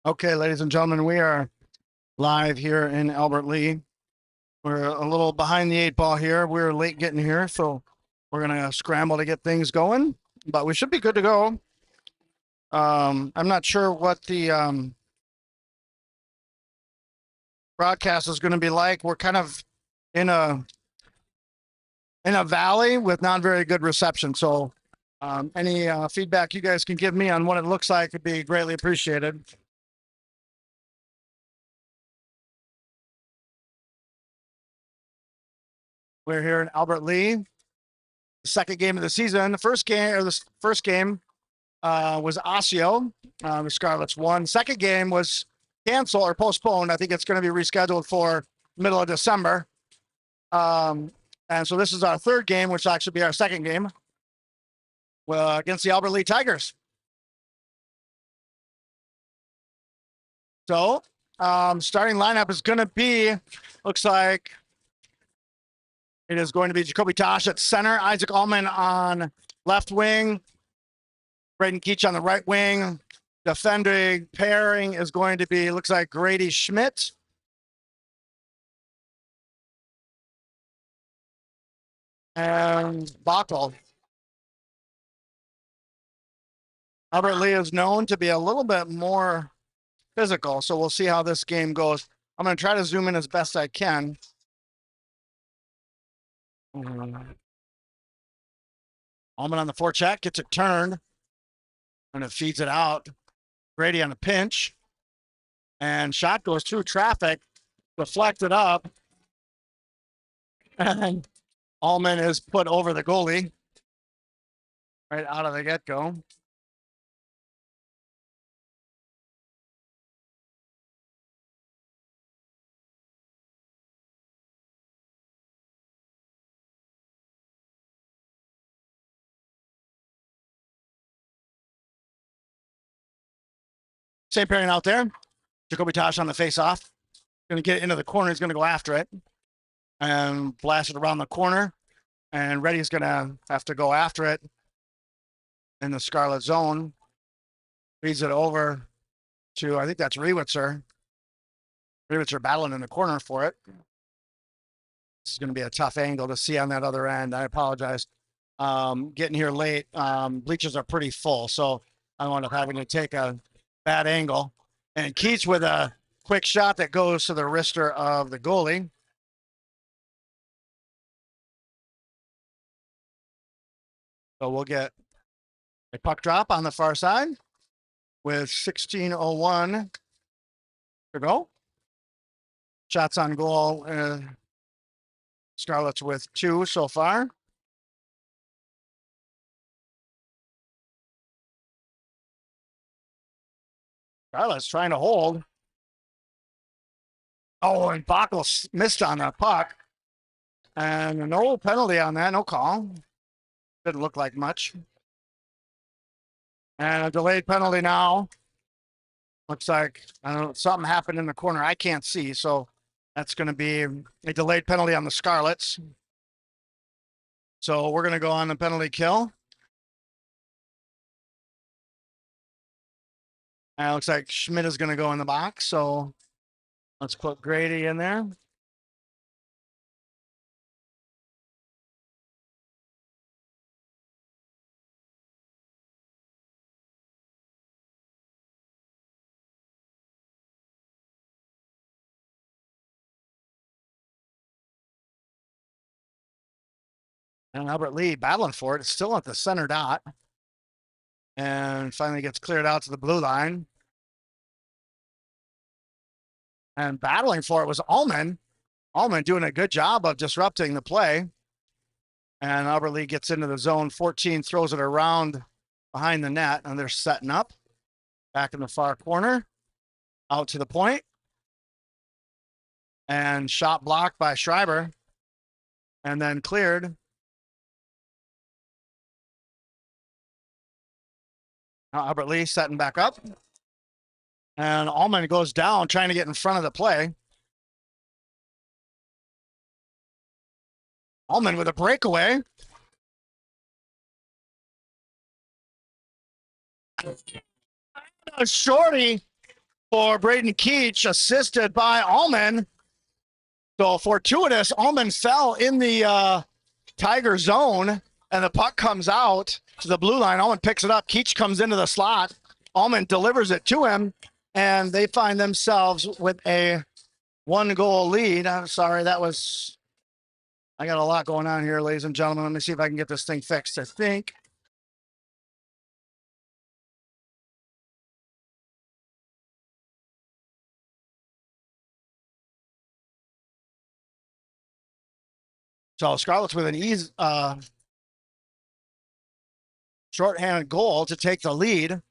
Okay, ladies and gentlemen, we are live here in Albert Lee. We're a little behind the eight ball here. We're late getting here, so we're gonna scramble to get things going, but we should be good to go. I'm not sure what the broadcast is going to be like. We're kind of in a valley with not very good reception, so any feedback you guys can give me on what it looks like would be greatly appreciated. We're here in Albert Lee. The second game of the season. The first game was Osseo. The Scarlets won. Second game was canceled or postponed. I think it's going to be rescheduled for middle of December. And so this is our third game, which will actually be our second game against the Albert Lee Tigers. So starting lineup is going to be, looks like it is going to be Jacoby Tosh at center, Isaac Allman on left wing, Braden Keach on the right wing. Defending pairing is going to be, looks like Grady Schmidt. And Bachl. Albert Lee is known to be a little bit more physical, so we'll see how this game goes. I'm going to try to zoom in as best I can. Allman on the forecheck, gets it turned, and it feeds it out. Grady on a pinch, and shot goes through traffic, deflected up, and Allman is put over the goalie right out of the get-go. Same pairing out there. Jacoby Tosh on the face-off. Going to get into the corner. He's going to go after it and blast it around the corner. And Reddy's going to have to go after it in the Scarlet zone. Feeds it over to, I think that's Rewitzer. Rewitzer battling in the corner for it. This is going to be a tough angle to see on that other end. I apologize. Getting here late. Bleachers are pretty full, so I wound up having to take a bad angle. And Keats with a quick shot that goes to the wrister of the goalie. So we'll get a puck drop on the far side with 16:01 to go. Shots on goal. Scarlets with 2 so far. Scarlets trying to hold. Oh, and Backel missed on that puck. And no penalty on that, no call. Didn't look like much. And a delayed penalty now. Looks like, I don't know, something happened in the corner I can't see. So that's going to be a delayed penalty on the Scarlets. So we're going to go on the penalty kill. And it looks like Schmidt is going to go in the box. So let's put Grady in there. And Albert Lee battling for it. It's still at the center dot. And finally gets cleared out to the blue line. And battling for it was Ullman. Ullman doing a good job of disrupting the play. And Albert Lee gets into the zone 14, throws it around behind the net, and they're setting up. Back in the far corner. Out to the point. And shot blocked by Schreiber. And then cleared. Now Albert Lee setting back up. And Ullman goes down, trying to get in front of the play. Ullman with a breakaway. A shorty for Braden Keach, assisted by Ullman. So fortuitous, Ullman fell in the Tiger zone, and the puck comes out to the blue line. Ullman picks it up. Keach comes into the slot. Ullman delivers it to him, and they find themselves with a 1-goal lead. I'm sorry, I got a lot going on here, ladies and gentlemen. Let me see if I can get this thing fixed. I think. So Scarlets with an easy shorthanded goal to take the lead.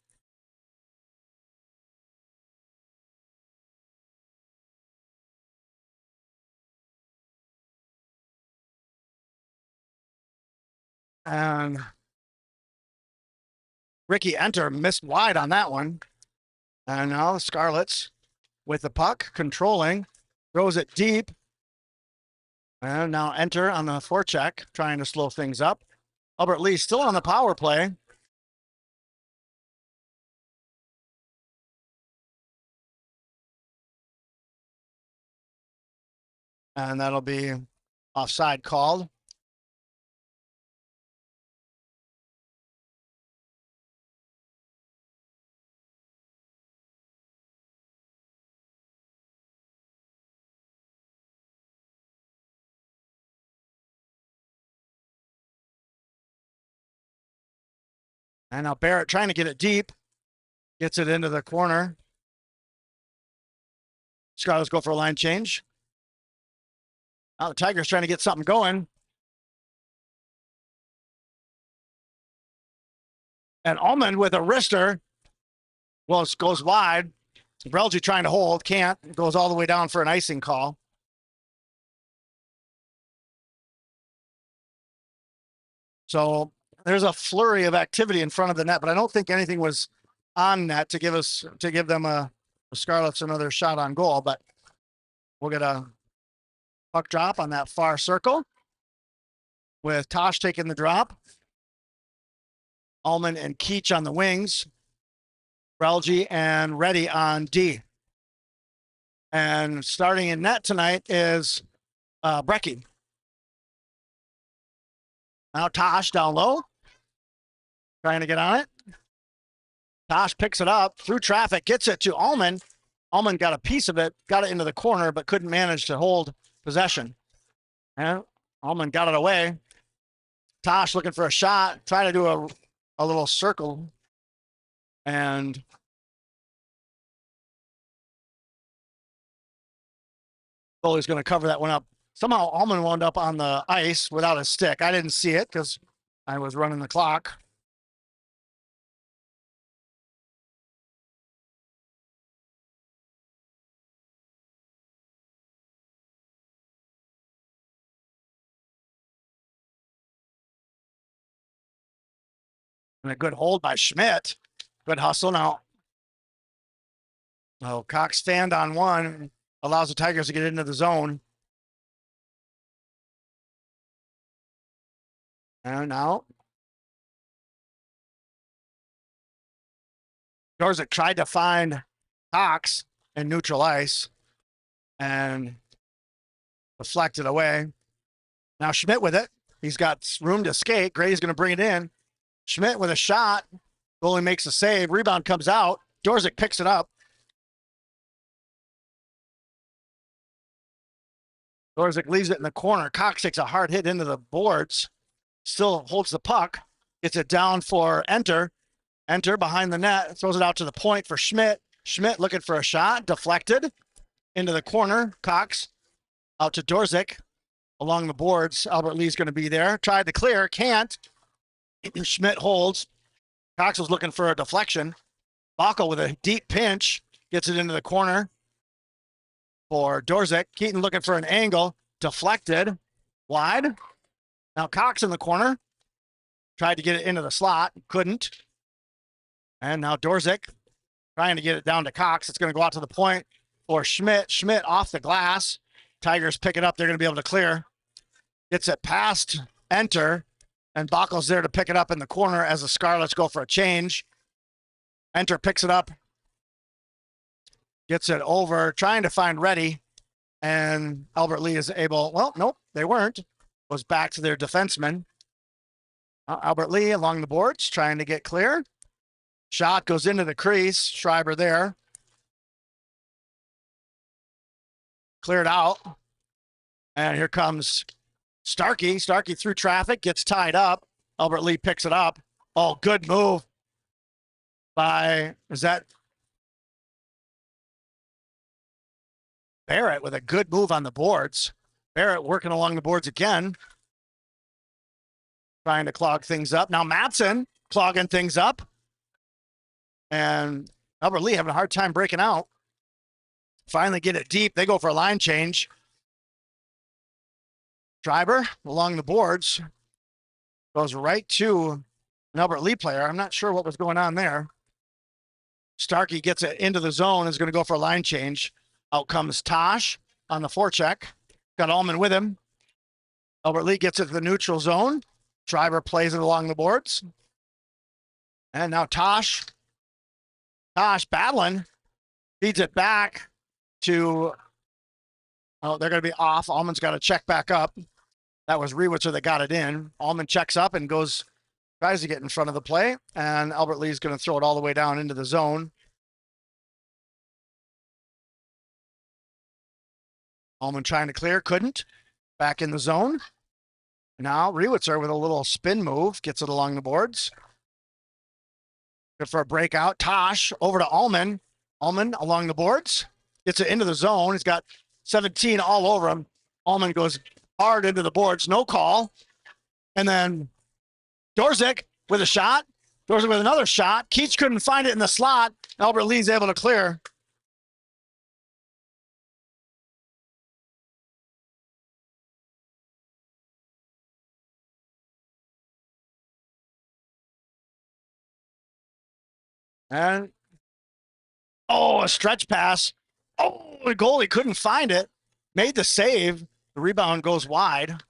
And Ricky Enter missed wide on that one. And now the Scarlets with the puck, controlling, throws it deep. And now Enter on the forecheck, trying to slow things up. Albert Lee still on the power play. And that'll be offside called. And now Barrett trying to get it deep. Gets it into the corner. Scarlets go for a line change. Now the Tigers trying to get something going. And Ullman with a wrister. Well, it goes wide. Brelgy trying to hold. Can't. It goes all the way down for an icing call. So there's a flurry of activity in front of the net, but I don't think anything was on net to give them the Scarlets another shot on goal. But we'll get a puck drop on that far circle with Tosh taking the drop. Ullman and Keach on the wings. Brelgy and Reddy on D. And starting in net tonight is Brecky. Now Tosh down low, trying to get on it. Tosh picks it up through traffic, gets it to Allman. Allman got a piece of it, got it into the corner, but couldn't manage to hold possession. And Allman got it away. Tosh looking for a shot, trying to do a little circle. And goalie's going to cover that one up. Somehow Allman wound up on the ice without a stick. I didn't see it because I was running the clock. And a good hold by Schmidt. Good hustle now. Oh, Cox stand on one, allows the Tigers to get into the zone. And now Dorzik tried to find Cox in neutral ice and deflected away. Now Schmidt with it. He's got room to skate. Grady's going to bring it in. Schmidt with a shot. Goalie makes a save. Rebound comes out. Dorzik picks it up. Dorzik leaves it in the corner. Cox takes a hard hit into the boards. Still holds the puck. Gets it down for Enter. Enter behind the net. Throws it out to the point for Schmidt. Schmidt looking for a shot. Deflected into the corner. Cox out to Dorzik along the boards. Albert Lee's going to be there. Tried to clear. Can't. Schmidt holds. Cox was looking for a deflection. Bacco with a deep pinch. Gets it into the corner for Dorzik. Keaton looking for an angle. Deflected. Wide. Now Cox in the corner. Tried to get it into the slot. Couldn't. And now Dorzik trying to get it down to Cox. It's going to go out to the point for Schmidt. Schmidt off the glass. Tigers pick it up. They're going to be able to clear. Gets it past Enter. And Bacco's there to pick it up in the corner as the Scarlets go for a change. Enter picks it up. Gets it over. Trying to find Reddy. And Albert Lee is able. Well, nope, they weren't. Goes back to their defenseman. Albert Lee along the boards. Trying to get clear. Shot goes into the crease. Schreiber there. Cleared out. And here comes Starkey. Starkey through traffic. Gets tied up. Albert Lee picks it up. Oh, good move by, is that Barrett with a good move on the boards. Barrett working along the boards again. Trying to clog things up. Now Matson clogging things up. And Albert Lee having a hard time breaking out. Finally get it deep. They go for a line change. Schreiber along the boards. Goes right to an Albert Lee player. I'm not sure what was going on there. Starkey gets it into the zone. Is going to go for a line change. Out comes Tosh on the forecheck. Got Allman with him. Albert Lee gets it to the neutral zone. Schreiber plays it along the boards. And now Tosh. Tosh battling. Feeds it back to, oh, they're going to be off. Allman's got to check back up. That was Rewitzer that got it in. Allman checks up and goes, tries to get in front of the play. And Albert Lee's going to throw it all the way down into the zone. Allman trying to clear, couldn't. Back in the zone. Now Rewitzer with a little spin move, gets it along the boards. Good for a breakout. Tosh over to Allman. Allman along the boards. Gets it into the zone. He's got 17 all over him. Allman goes hard into the boards. No call. And then Dorzik with a shot. Dorzik with another shot. Keats couldn't find it in the slot. Albert Lee's able to clear. And, oh, a stretch pass. Oh, the goalie couldn't find it. Made the save. The rebound goes wide.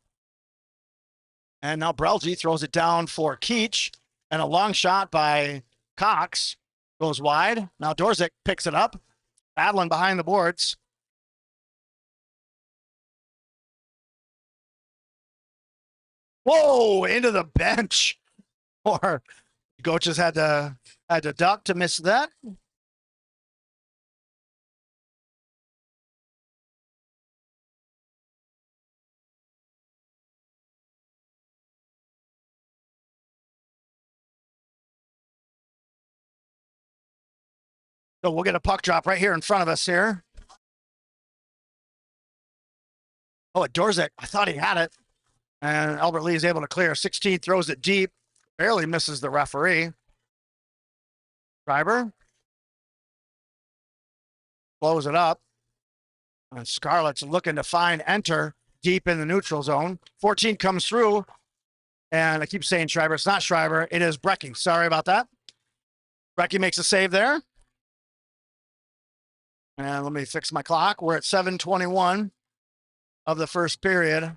And now Brelgy throws it down for Keach. And a long shot by Cox goes wide. Now Dorzik picks it up. Battling behind the boards. Whoa, into the bench. Or Goches had to duck to miss that. So we'll get a puck drop right here in front of us here. Oh, Dorzik. I thought he had it. And Albert Lee is able to clear. 16 throws it deep. Barely misses the referee. Schreiber blows it up. And Scarlett's looking to find enter deep in the neutral zone. 14 comes through. And I keep saying Schreiber. It's not Schreiber. It is Brecky. Sorry about that. Brecky makes a save there. And let me fix my clock. We're at 7:21 of the first period.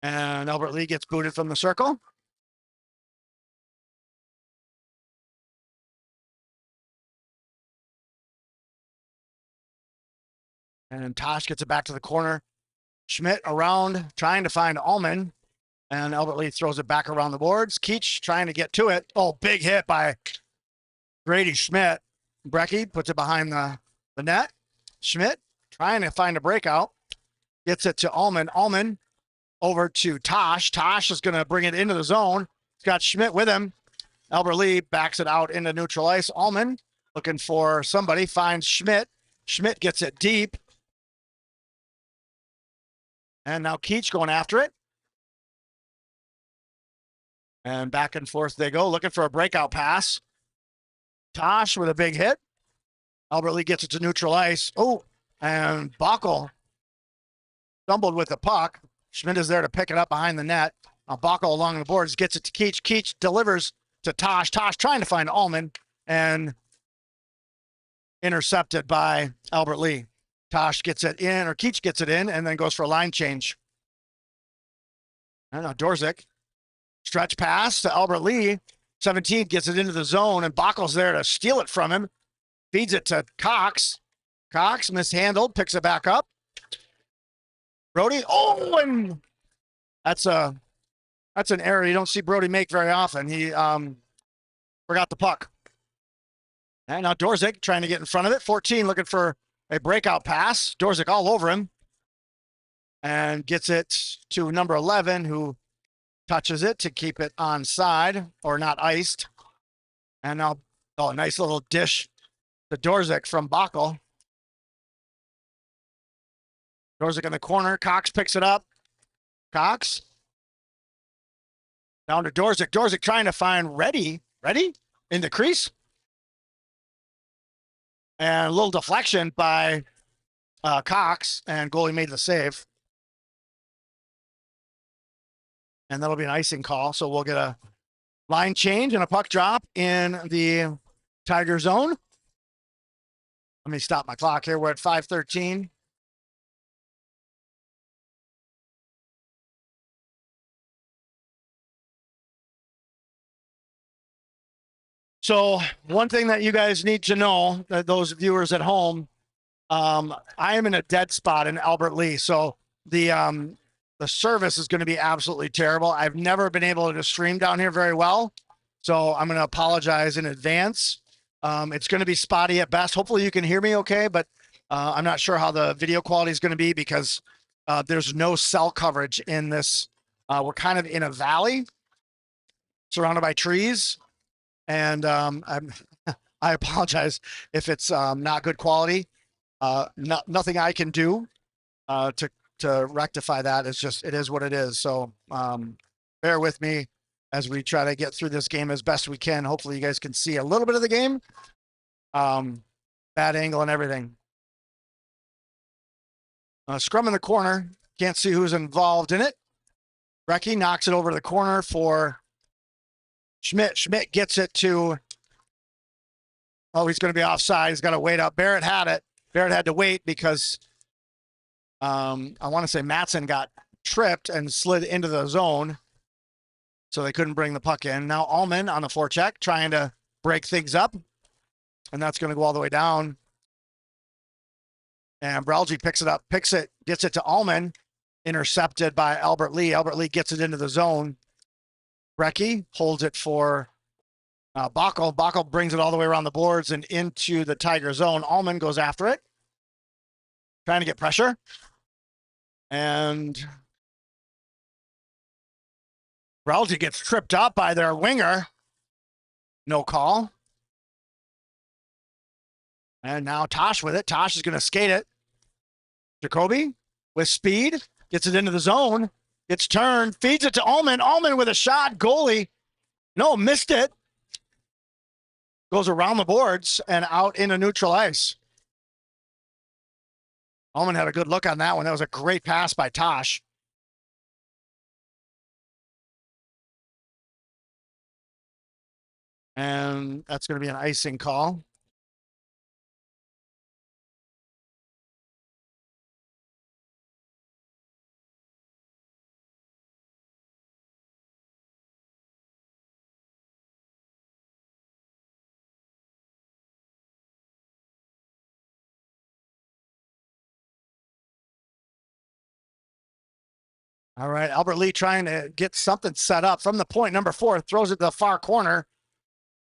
And Albert Lee gets booted from the circle. And Tosh gets it back to the corner. Schmidt around, trying to find Allman. And Albert Lee throws it back around the boards. Keach trying to get to it. Oh, big hit by Grady Schmidt. Brecky puts it behind the net. Schmidt trying to find a breakout. Gets it to Allman. Allman over to Tosh. Tosh is going to bring it into the zone. He's got Schmidt with him. Albert Lee backs it out into neutral ice. Allman looking for somebody, finds Schmidt. Schmidt gets it deep. And now Keach going after it. And back and forth they go, looking for a breakout pass. Tosh with a big hit. Albert Lee gets it to neutral ice. Oh, and Bockel stumbled with the puck. Schmidt is there to pick it up behind the net. Bockel along the boards gets it to Keach. Keach delivers to Tosh. Tosh trying to find Allman and intercepted by Albert Lee. Tosh gets it in, or Keach gets it in, and then goes for a line change. I don't know, Dorzik. Stretch pass to Albert Lee. 17 gets it into the zone, and Bockel's there to steal it from him. Feeds it to Cox. Cox mishandled, picks it back up. Brody, oh, and that's an error you don't see Brody make very often. He forgot the puck. And now Dorzik trying to get in front of it. 14 looking for a breakout pass. Dorzik all over him. And gets it to number 11, who touches it to keep it onside or not iced. And now, oh, a nice little dish to Dorzik from Bockel. Dorzik in the corner. Cox picks it up. Cox. Down to Dorzik. Dorzik trying to find Reddy. Reddy in the crease. And a little deflection by Cox, and goalie made the save. And that'll be an icing call. So we'll get a line change and a puck drop in the Tiger zone. Let me stop my clock here. We're at 5:13. So one thing that you guys need to know, that those viewers at home, I am in a dead spot in Albert Lee. So the service is going to be absolutely terrible. I've never been able to stream down here very well. So I'm going to apologize in advance. It's going to be spotty at best. Hopefully you can hear me okay, but I'm not sure how the video quality is going to be because there's no cell coverage in this. We're kind of in a valley surrounded by trees. And I apologize if it's not good quality. Nothing I can do to rectify that. It's just, it is what it is. So bear with me as we try to get through this game as best we can. Hopefully you guys can see a little bit of the game. Bad angle and everything. Scrum in the corner. Can't see who's involved in it. Brecky knocks it over to the corner for Schmidt. Schmidt gets it to, oh, he's going to be offside. He's got to wait up. Barrett had it. Barrett had to wait because I want to say Matson got tripped and slid into the zone, so they couldn't bring the puck in. Now Allman on the forecheck, trying to break things up, and that's going to go all the way down. And Bralji picks it up, gets it to Allman, intercepted by Albert Lee. Albert Lee gets it into the zone. Brecky holds it for Bockel. Bockel brings it all the way around the boards and into the Tiger zone. Allman goes after it, trying to get pressure. And Bralji gets tripped up by their winger. No call. And now Tosh with it. Tosh is going to skate it. Jacoby with speed, gets it into the zone, gets turned, feeds it to Allman. Allman with a shot, goalie. No, missed it. Goes around the boards and out into neutral ice. Allman had a good look on that one. That was a great pass by Tosh. And that's going to be an icing call. All right, Albert Lee trying to get something set up from the point. Number 4 throws it to the far corner,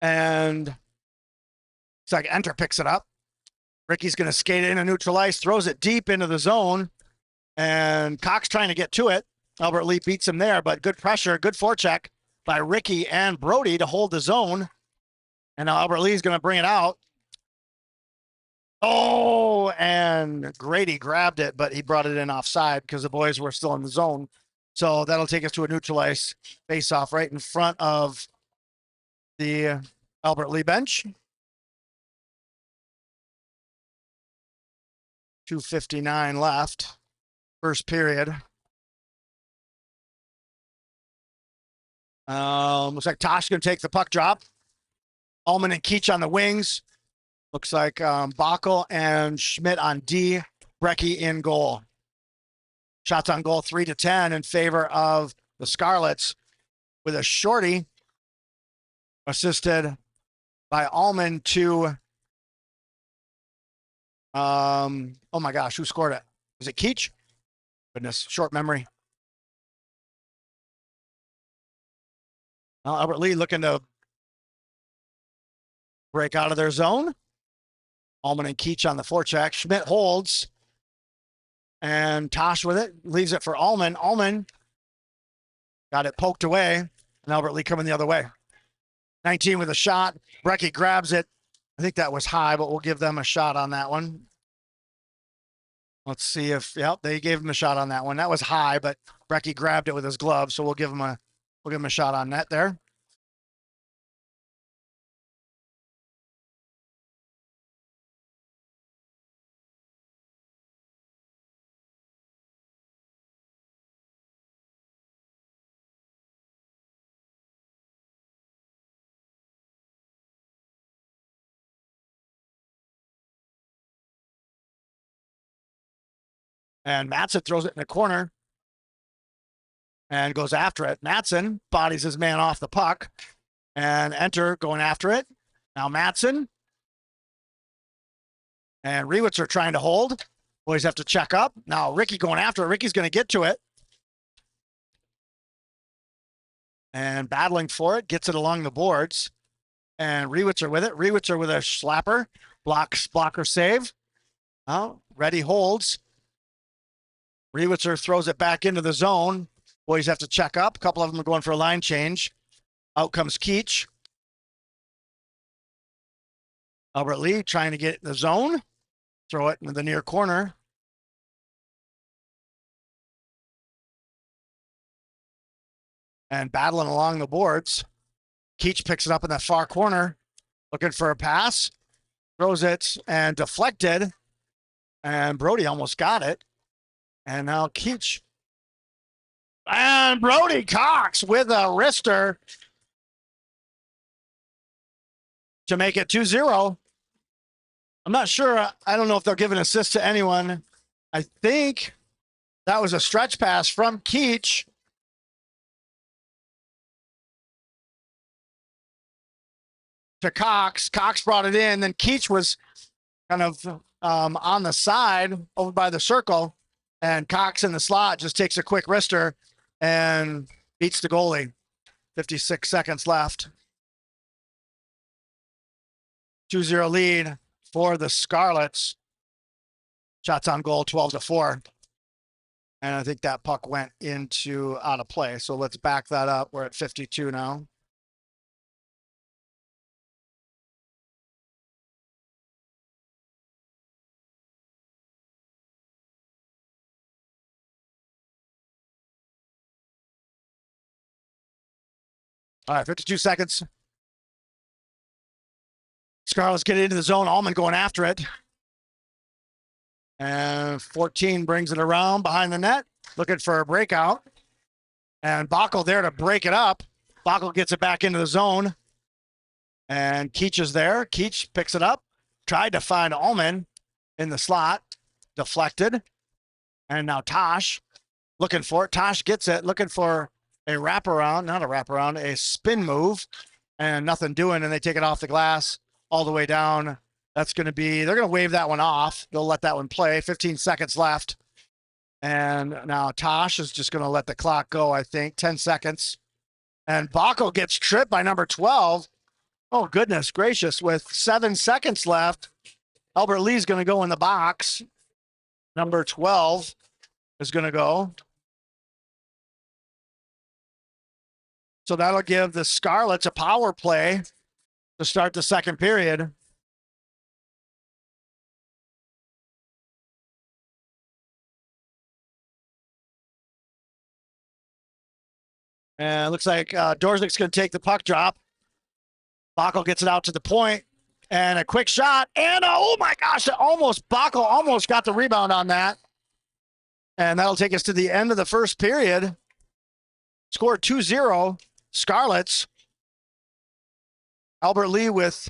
and it's like Enter picks it up. Ricky's going to skate it into neutral ice, throws it deep into the zone, and Cox trying to get to it. Albert Lee beats him there, but good pressure, good forecheck by Ricky and Brody to hold the zone. And now Albert Lee is going to bring it out. Oh, and Grady grabbed it, but he brought it in offside because the boys were still in the zone. So that'll take us to a neutral ice face-off right in front of the Albert Lee bench. 2:59 left, first period. Looks like Tosh going to take the puck drop. Allman and Keach on the wings. Looks like Bockel and Schmidt on D. Brecky in goal. Shots on goal 3-10 in favor of the Scarlets, with a shorty assisted by Allman to, oh my gosh, who scored it? Was it Keach? Goodness, short memory. Albert Lee looking to break out of their zone. Allman and Keach on the forecheck. Schmidt holds. And Tosh with it. Leaves it for Allman. Allman got it poked away. And Albert Lee coming the other way. 19 with a shot. Brecky grabs it. I think that was high, but we'll give them a shot on that one. Let's see if, yep, they gave him a shot on that one. That was high, but Brecky grabbed it with his glove, so we'll give him a shot on net there. And Matson throws it in the corner and goes after it. Matson bodies his man off the puck, and Enter going after it. Now Matson and Rewitzer trying to hold. Boys have to check up. Now Ricky going after it. Ricky's going to get to it. And battling for it, gets it along the boards. And Rewitzer with it. Rewitzer with a slapper. Blocker save. Oh, Ready holds. Rewitzer throws it back into the zone. Boys have to check up. A couple of them are going for a line change. Out comes Keach. Albert Lee trying to get in the zone. Throw it into the near corner. And battling along the boards. Keach picks it up in that far corner. Looking for a pass. Throws it and deflected. And Brody almost got it. And now Keach. And Brody Cox with a wrister to make it 2-0. I'm not sure. I don't know if they'll give an assist to anyone. I think That was a stretch pass from Keach to Cox. Cox brought it in. Then Keach was kind of on the side over by the circle. And Cox in the slot just takes a quick wrister and beats the goalie. 56 seconds left. 2-0 lead for the Scarlets. Shots on goal, 12-4. And I think that puck went into out of play. So let's back that up. We're at 52 now. All right, 52 seconds. Scarlets get into the zone. Allman going after it. And 14 brings it around behind the net, looking for a breakout. And Bockel there to break it up. Bockel gets it back into the zone. And Keach is there. Keach picks it up. Tried to find Allman in the slot. Deflected. And now Tosh looking for it. Tosh gets it, looking for a wraparound, not a wraparound, a spin move. And nothing doing. And they take it off the glass all the way down. That's going to be, they're going to wave that one off. They'll let that one play. 15 seconds left. And now Tosh is just going to let the clock go, I think. 10 seconds. And Bockel gets tripped by number 12. Oh, goodness gracious. With 7 seconds left, Albert Lee's going to go in the box. Number 12 is going to go. So that'll give the Scarlets a power play to start the second period. And it looks like Dorzik's going to take the puck drop. Bockel gets it out to the point, and a quick shot. And oh my gosh, Bockel almost got the rebound on that. And that'll take us to the end of the first period. Scored 2-0, Scarlets. Albert Lee with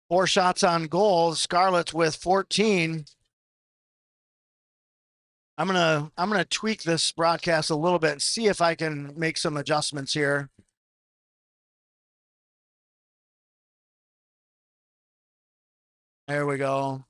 4 shots on goal. Scarlets with 14. I'm gonna tweak this broadcast a little bit and see if I can make some adjustments here. There we go.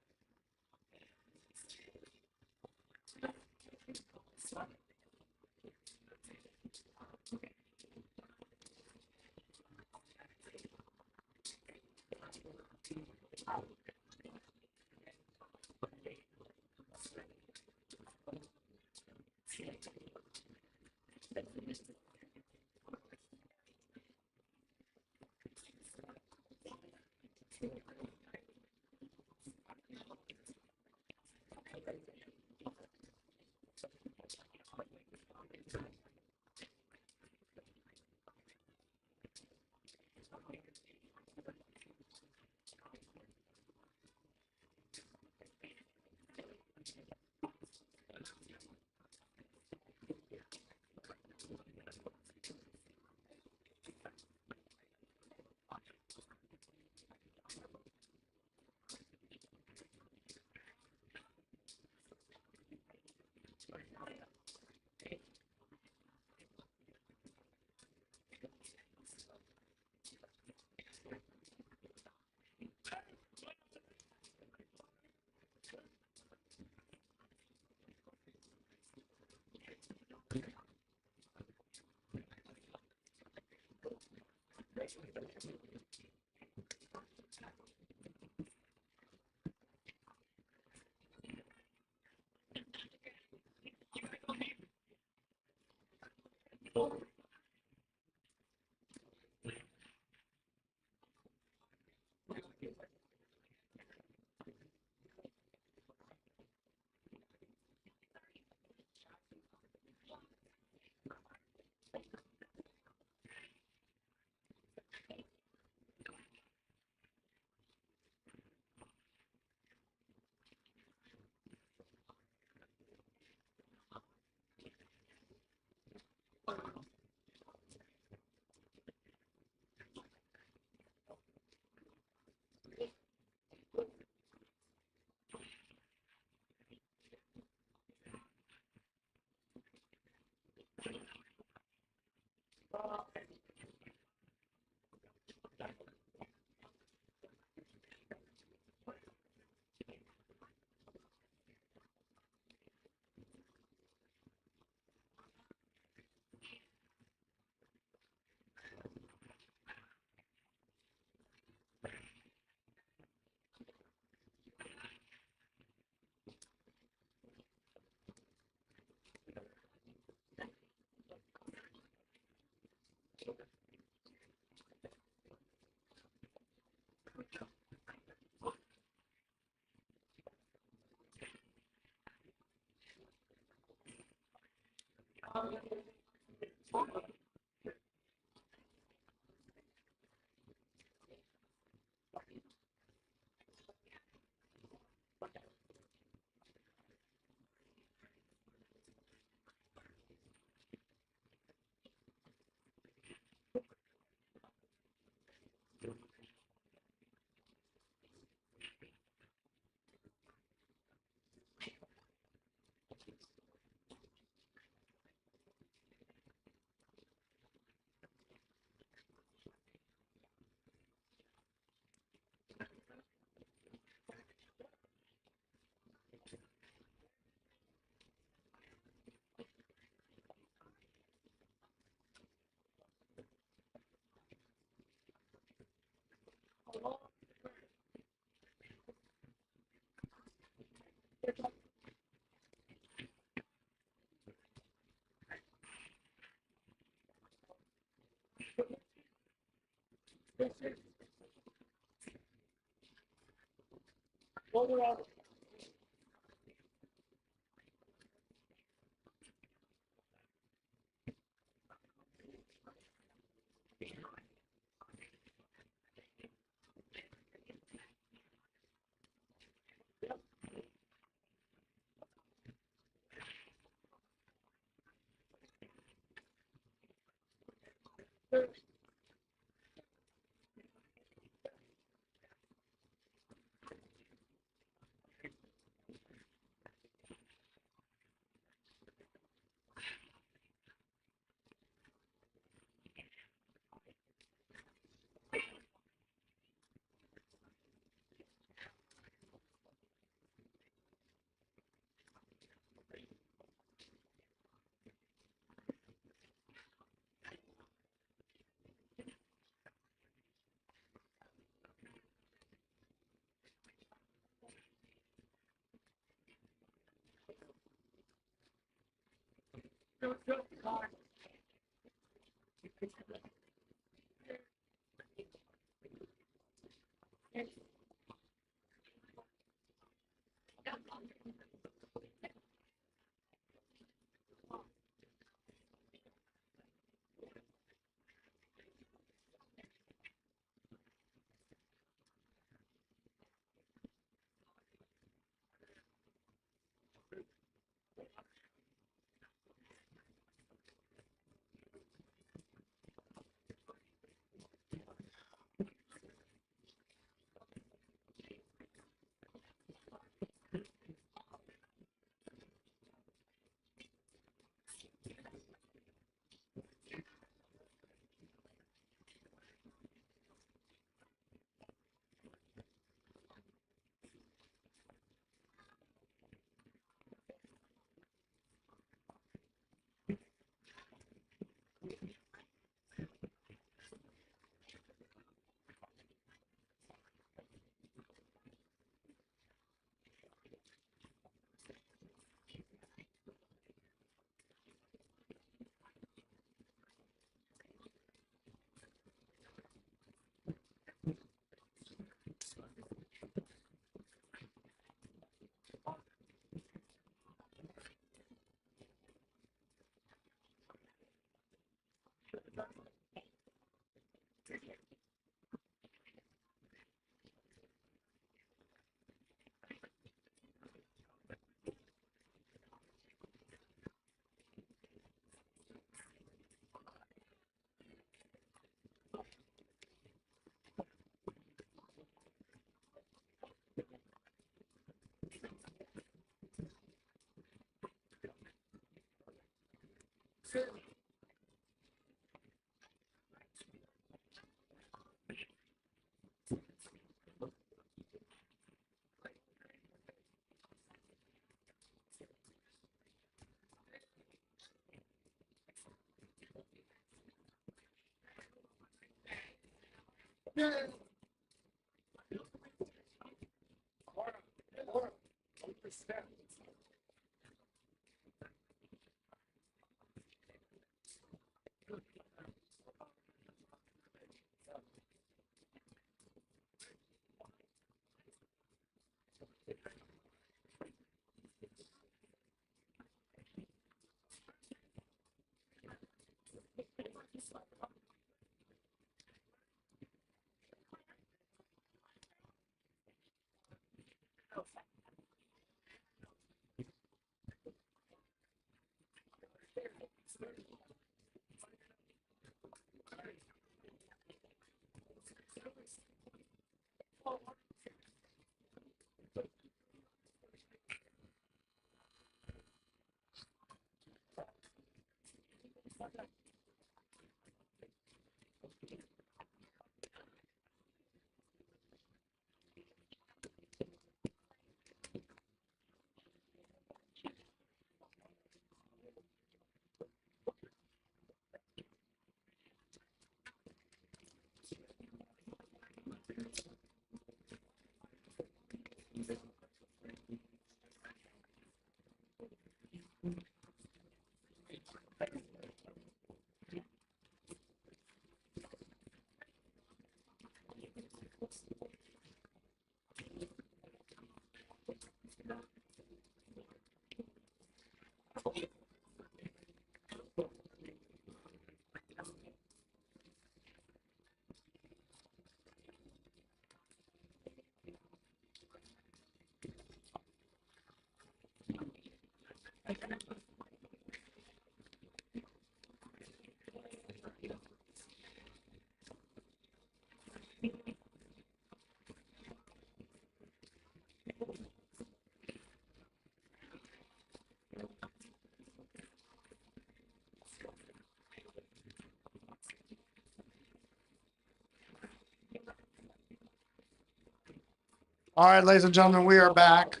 All right, ladies and gentlemen, we are back.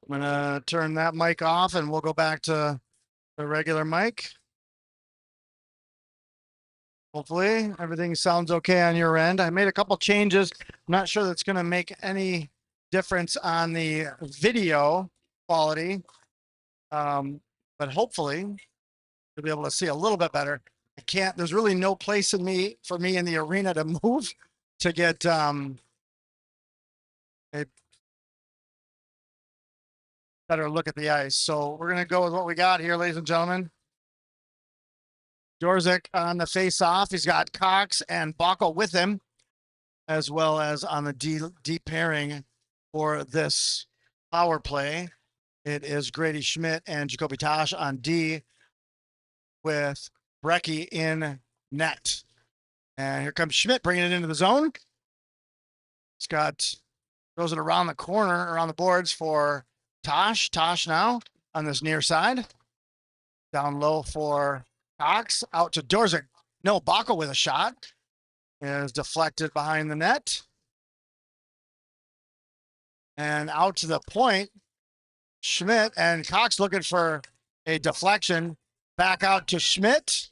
I'm going to turn that mic off and we'll go back to the regular mic. Hopefully everything sounds okay on your end. I made a couple changes. I'm not sure that's going to make any difference on the video quality, but hopefully you'll be able to see a little bit better. I can't, there's really no place for me in the arena to move to get a better look at the ice. So we're going to go with what we got here, ladies and gentlemen. Dorzik on the face-off. He's got Cox and Bacco with him, as well as on the deep pairing for this power play. It is Grady Schmidt and Jacoby Tosh on D with Brecky in net. And here comes Schmidt bringing it into the zone. He's got, throws it around the corner, around the boards for Tosh. Tosh now on this near side. Down low for Cox, out to Dorzik. No, Bacco with a shot. Is deflected behind the net. And out to the point, Schmidt and Cox looking for a deflection. Back out to Schmidt.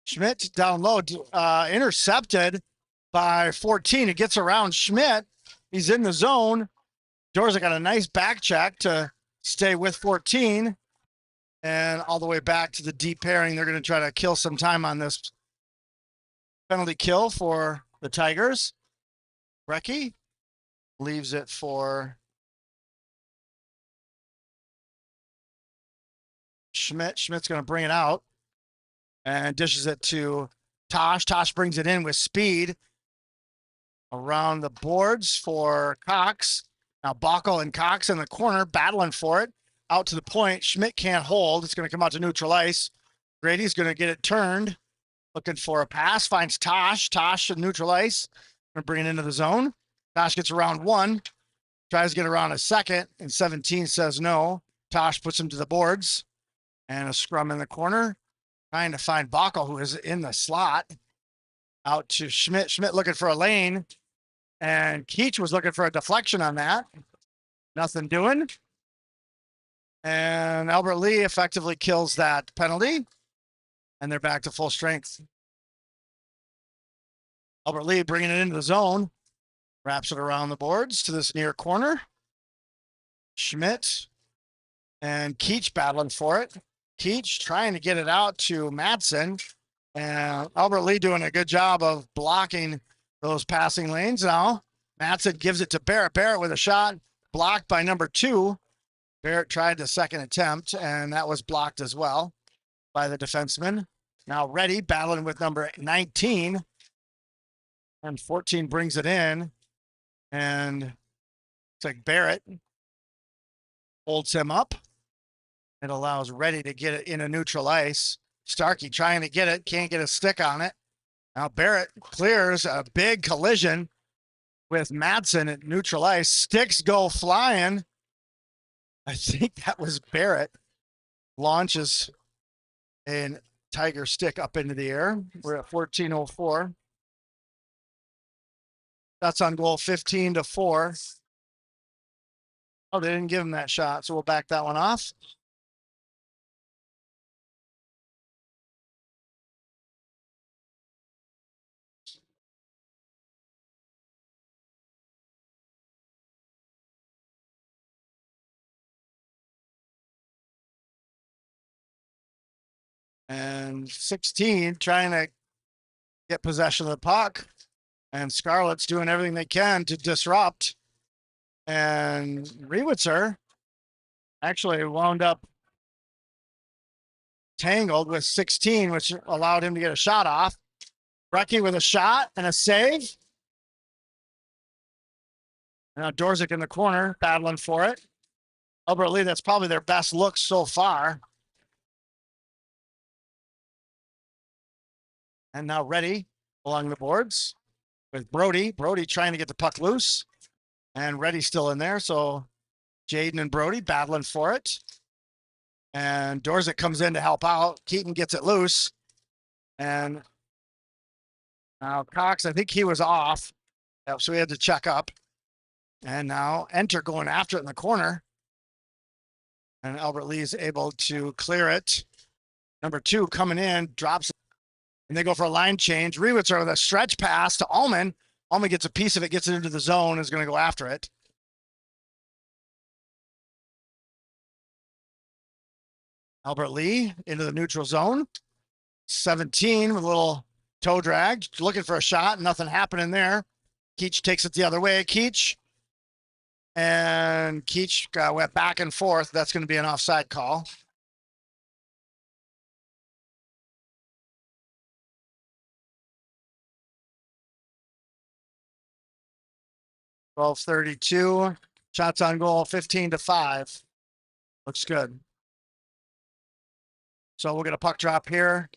Schmidt down low, intercepted by 14. It gets around Schmidt. He's in the zone. Dorzik got a nice back check to stay with 14. And all the way back to the deep pairing. They're going to try to kill some time on this penalty kill for the Tigers. Brecky leaves it for Schmidt. Schmidt's going to bring it out and dishes it to Tosh. Tosh brings it in with speed around the boards for Cox. Now Bacco and Cox in the corner battling for it. Out to the point. Schmidt can't hold. It's going to come out to neutral ice. Grady's going to get it turned. Looking for a pass. Finds Tosh. Tosh in neutral ice. Going to bring it into the zone. Tosh gets around one. Tries to get around a second. And 17 says no. Tosh puts him to the boards. And a scrum in the corner. Trying to find Bacco, who is in the slot. Out to Schmidt. Schmidt looking for a lane. And Keach was looking for a deflection on that. Nothing doing. And Albert Lee effectively kills that penalty. And they're back to full strength. Albert Lee bringing it into the zone. Wraps it around the boards to this near corner. Schmidt and Keach battling for it. Keach trying to get it out to Madsen. And Albert Lee doing a good job of blocking those passing lanes now. Madsen gives it to Barrett. Barrett with a shot blocked by number 2. Barrett tried the second attempt, and that was blocked as well. by the defenseman. Now Ready battling with number 19. And 14 brings it in. And it's like Barrett holds him up. It allows Ready to get it into neutral ice. Starkey trying to get it, can't get a stick on it. Now Barrett clears a big collision with Madsen at neutral ice. Sticks go flying. I think that was Barrett. Launches a Tiger stick up into the air. We're at 14:04. That's on goal, 15-4. Oh, they didn't give him that shot, so we'll back that one off. And 16 trying to get possession of the puck. And Scarlet's doing everything they can to disrupt. And Rewitzer actually wound up tangled with 16, which allowed him to get a shot off. Brecky with a shot and a save. Now Dorzik in the corner battling for it. Albert Lee, that's probably their best look so far. And now Ready along the boards with Brody. Brody trying to get the puck loose. And Ready still in there. So Jaden and Brody battling for it. And Dorzik comes in to help out. Keaton gets it loose. And now Cox, I think he was off. Yep, so we had to check up. And now Enter going after it in the corner. And Albert Lee's able to clear it. Number 2 coming in, drops it. And they go for a line change. Rewitzer with a stretch pass to Allman. Allman gets a piece of it, gets it into the zone, is going to go after it. Albert Lee into the neutral zone. 17 with a little toe drag, looking for a shot. Nothing happening there. Keach takes it the other way. Keach. And Keach went back and forth. That's going to be an offside call. .32. Shots on goal, 15-5. Looks good. So we'll get a puck drop here.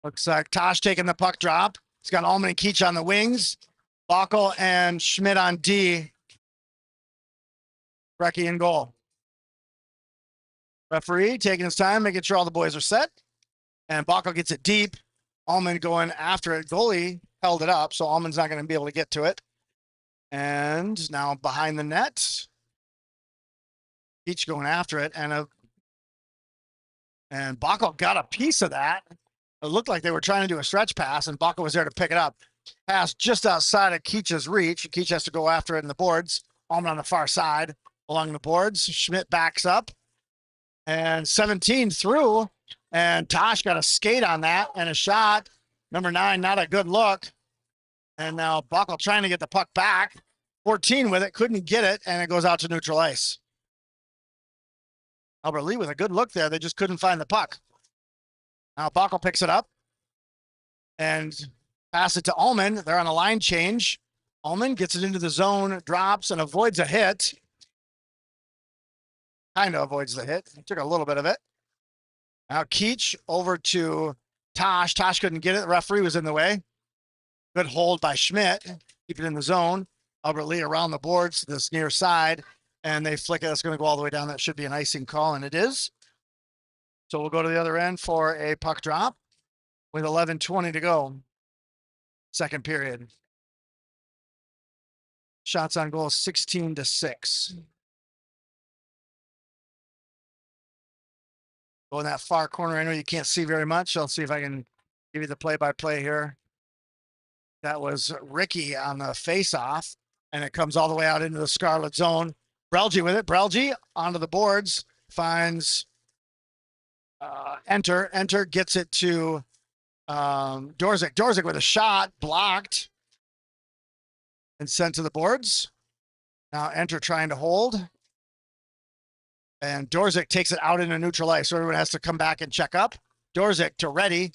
Looks like Tosh taking the puck drop. He's got Allman and Keach on the wings. Bockel and Schmidt on D. Brecky in goal. Referee taking his time, making sure all the boys are set. And Bockel gets it deep. Allman going after it. Goalie held it up, so Allman's not going to be able to get to it. And now behind the net. Keach going after it. And Bockel got a piece of that. It looked like they were trying to do a stretch pass, and Bockel was there to pick it up. Pass just outside of Keach's reach. Keach has to go after it in the boards. Allman on the far side along the boards. Schmidt backs up. And 17 through. And Tosh got a skate on that and a shot. Number 9, not a good look. And now Bockel trying to get the puck back. 14 with it, couldn't get it, and it goes out to neutral ice. Albert Lee with a good look there. They just couldn't find the puck. Now Bockel picks it up and pass it to Allman. They're on a line change. Allman gets it into the zone, drops, and avoids a hit. Kind of avoids the hit. Took a little bit of it. Now Keach over to Tosh. Tosh couldn't get it. The referee was in the way. Good hold by Schmidt. Keep it in the zone. Albert Lee around the boards to this near side. And they flick it. It's going to go all the way down. That should be an icing call, and it is. So we'll go to the other end for a puck drop with 11:20 to go. Second period. Shots on goal, 16-6. Go in that far corner. I know you can't see very much. I'll see if I can give you the play-by-play here. That was Ricky on the face-off, and it comes all the way out into the Scarlet zone. Brelgy with it. Brelgy onto the boards, finds Enter. Enter gets it to Dorzik. Dorzik with a shot, blocked, and sent to the boards. Now Enter trying to hold. And Dorzik takes it out into neutral ice. So everyone has to come back and check up. Dorzik to Ready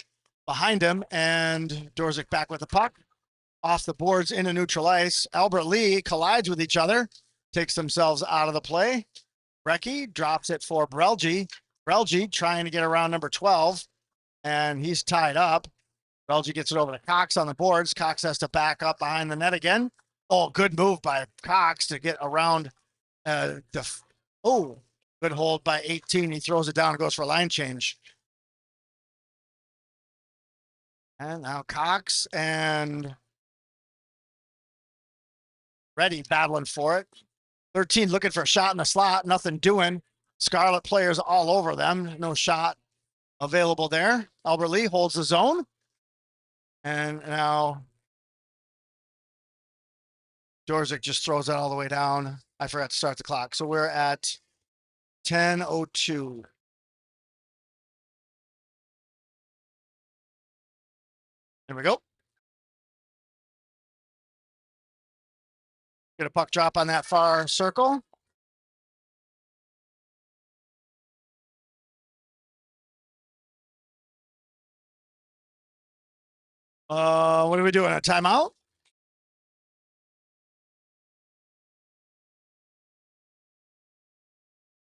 behind him, and Dorzik back with the puck. Off the boards into neutral ice. Albert Lee collides with each other, takes themselves out of the play. Brecky drops it for Brelji. Brelji trying to get around number 12, and he's tied up. Brelji gets it over to Cox on the boards. Cox has to back up behind the net again. Oh, good move by Cox to get around good hold by 18. He throws it down and goes for a line change. And now Cox and Ready battling for it. 13 looking for a shot in the slot. Nothing doing. Scarlet players all over them. No shot available there. Albert Lee holds the zone. And now Dorzik just throws that all the way down. I forgot to start the clock. So we're at 10:02. There we go. Get a puck drop on that far circle. What are we doing? A timeout?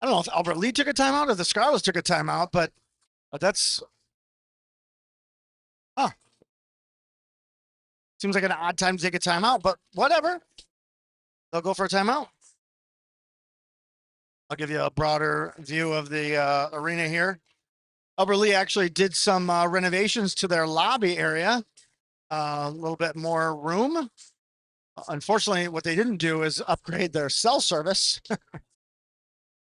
I don't know if Albert Lee took a timeout or the Scarlets took a timeout, but that's seems like an odd time to take a timeout, but whatever. They'll go for a timeout. I'll give you a broader view of the arena here. Albert Lee actually did some renovations to their lobby area. A little bit more room. Unfortunately, what they didn't do is upgrade their cell service. It'd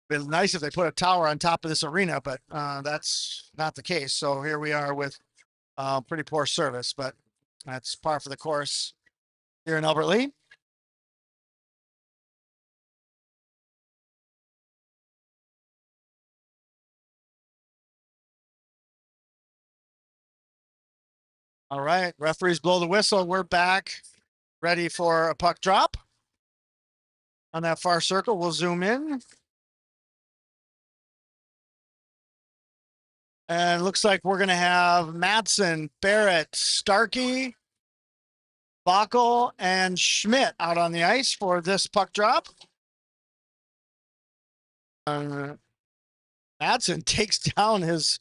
be nice if they put a tower on top of this arena, but that's not the case. So here we are with pretty poor service, but that's par for the course here in Albert Lee. All right, referees blow the whistle. We're back, ready for a puck drop on that far circle. We'll zoom in. And it looks like we're going to have Madsen, Barrett, Starkey, Bockel, and Schmidt out on the ice for this puck drop. Madsen takes down his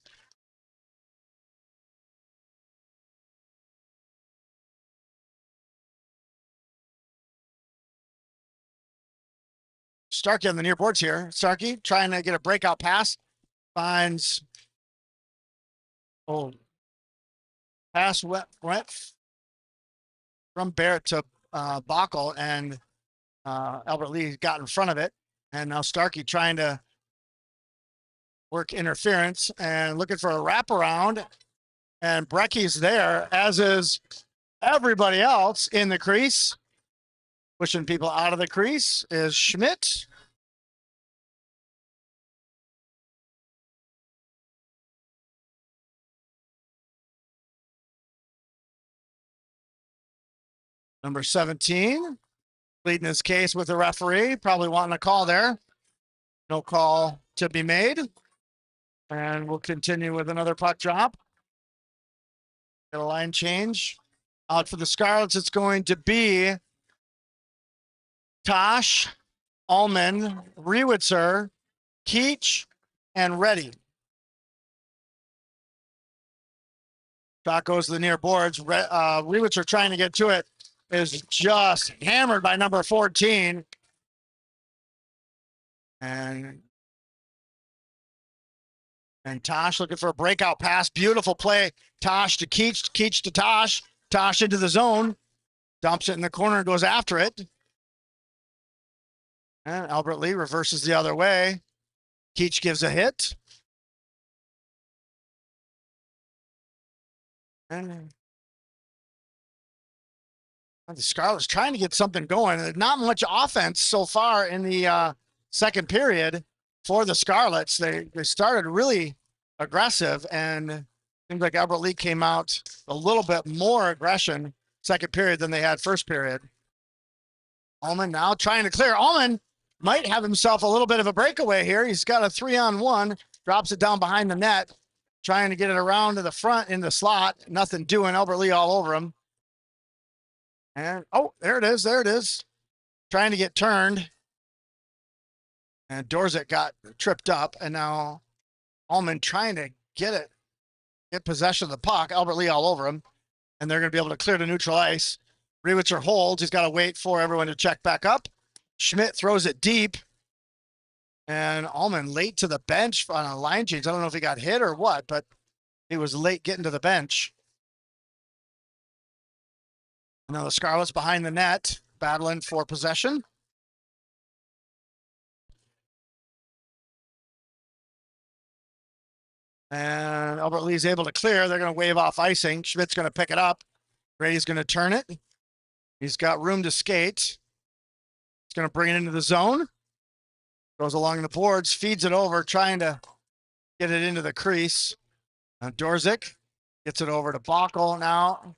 Starkey on the near boards here. Starkey trying to get a breakout pass. Finds pass went from Barrett to Bockel, and Albert Lee got in front of it. And now Starkey trying to work interference and looking for a wraparound. And Brecky's there, as is everybody else in the crease. Pushing people out of the crease is Schmidt. Number 17, pleading his case with the referee, probably wanting a call there. No call to be made. And we'll continue with another puck drop. Get a line change. Out for the Scarlets, it's going to be Tosh, Allman, Rewitzer, Keach, and Ready. Shot goes to the near boards. Rewitzer trying to get to it. Is just hammered by number 14. And Tosh looking for a breakout pass. Beautiful play. Tosh to Keach, Keach to Tosh. Tosh into the zone. Dumps it in the corner and goes after it. And Albert Lee reverses the other way. Keach gives a hit. And the Scarlets trying to get something going. Not much offense so far in the second period for the Scarlets. They started really aggressive, and seems like Albert Lee came out a little bit more aggression second period than they had first period. Allman now trying to clear. Allman might have himself a little bit of a breakaway here. He's got a 3-on-1, drops it down behind the net, trying to get it around to the front in the slot. Nothing doing. Albert Lee all over him. And, oh, there it is. There it is. Trying to get turned. And Dorzek got tripped up. And now Allman trying to get possession of the puck. Albert Lee all over him. And they're going to be able to clear to neutral ice. Rewitzer holds. He's got to wait for everyone to check back up. Schmidt throws it deep. And Allman late to the bench on a line change. I don't know if he got hit or what, but he was late getting to the bench. Now the Scarlets behind the net, battling for possession. And Albert Lee's able to clear. They're going to wave off icing. Schmidt's going to pick it up. Brady's going to turn it. He's got room to skate. He's going to bring it into the zone. Goes along the boards, feeds it over, trying to get it into the crease. Dorzek gets it over to Bockel now.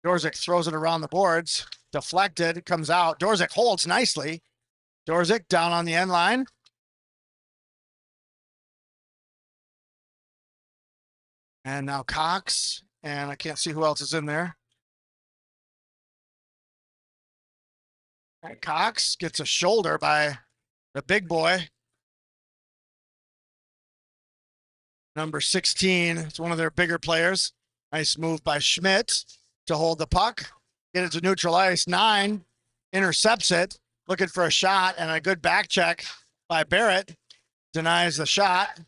Dorzek throws it around the boards. Deflected, comes out. Dorzek holds nicely. Dorzek down on the end line. And now Cox. And I can't see who else is in there. And Cox gets a shoulder by the big boy. Number 16. It's one of their bigger players. Nice move by Schmidt to hold the puck. Get it to neutral ice. 9 intercepts it. Looking for a shot and a good back check by Barrett. Denies the shot.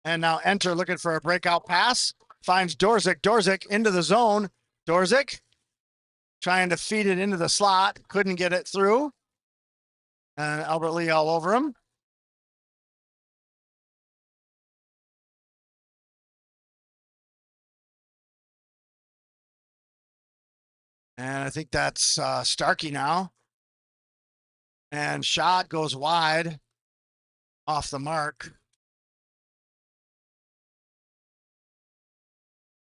And now Enter looking for a breakout pass. Finds Dorzek. Dorzek into the zone. Dorzek trying to feed it into the slot. Couldn't get it through. And Albert Lee all over him. And I think that's Starkey now. And shot goes wide off the mark.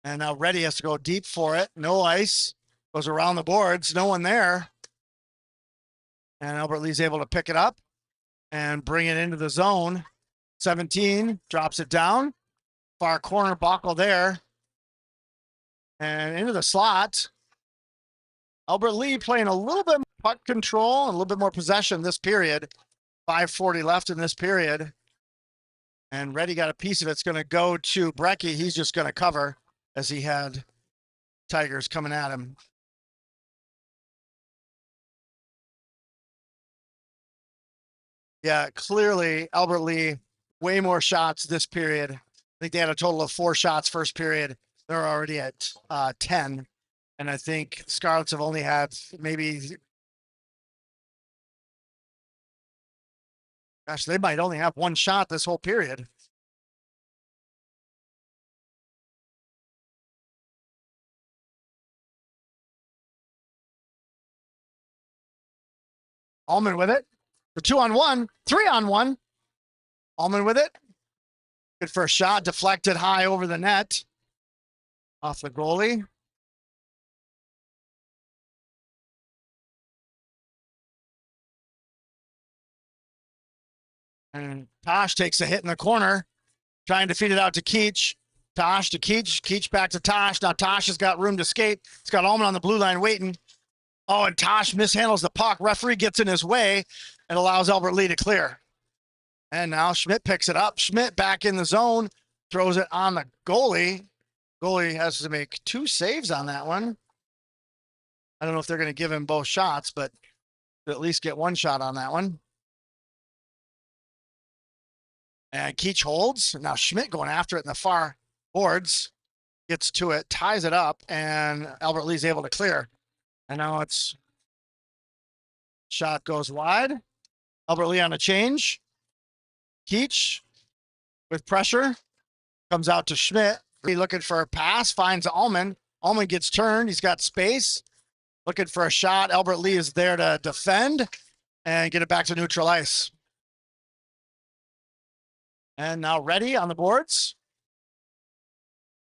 And now Reddy has to go deep for it. No ice. Goes around the boards. No one there. And Albert Lee's able to pick it up and bring it into the zone. 17 drops it down. Far corner, Bockel there. And into the slot. Albert Lee playing a little bit more puck control and a little bit more possession this period. 5:40 left in this period. And Reddy got a piece of it. It's going to go to Brecky. He's just going to cover as he had Tigers coming at him. Yeah, clearly Albert Lee, way more shots this period. I think they had a total of 4 shots first period. They're already at 10. And I think Scarlets have only had maybe, gosh, they might only have 1 shot this whole period. Allman with it. The 2-on-1, 3-on-1. Allman with it. Good for a shot, deflected high over the net. Off the goalie. And Tosh takes a hit in the corner, trying to feed it out to Keach. Tosh to Keach. Keach back to Tosh. Now Tosh has got room to skate. He's got Allman on the blue line waiting. Oh, and Tosh mishandles the puck. Referee gets in his way and allows Albert Lee to clear. And now Schmidt picks it up. Schmidt back in the zone, throws it on the goalie. Goalie has to make 2 saves on that one. I don't know if they're going to give him both shots, but at least get 1 shot on that one. And Keach holds. Now Schmidt going after it in the far boards. Gets to it, ties it up, and Albert Lee's able to clear. And now it's shot goes wide. Albert Lee on a change. Keach with pressure. Comes out to Schmidt. Looking for a pass. Finds Allman. Allman gets turned. He's got space. Looking for a shot. Albert Lee is there to defend and get it back to neutral ice. And now Reddy on the boards.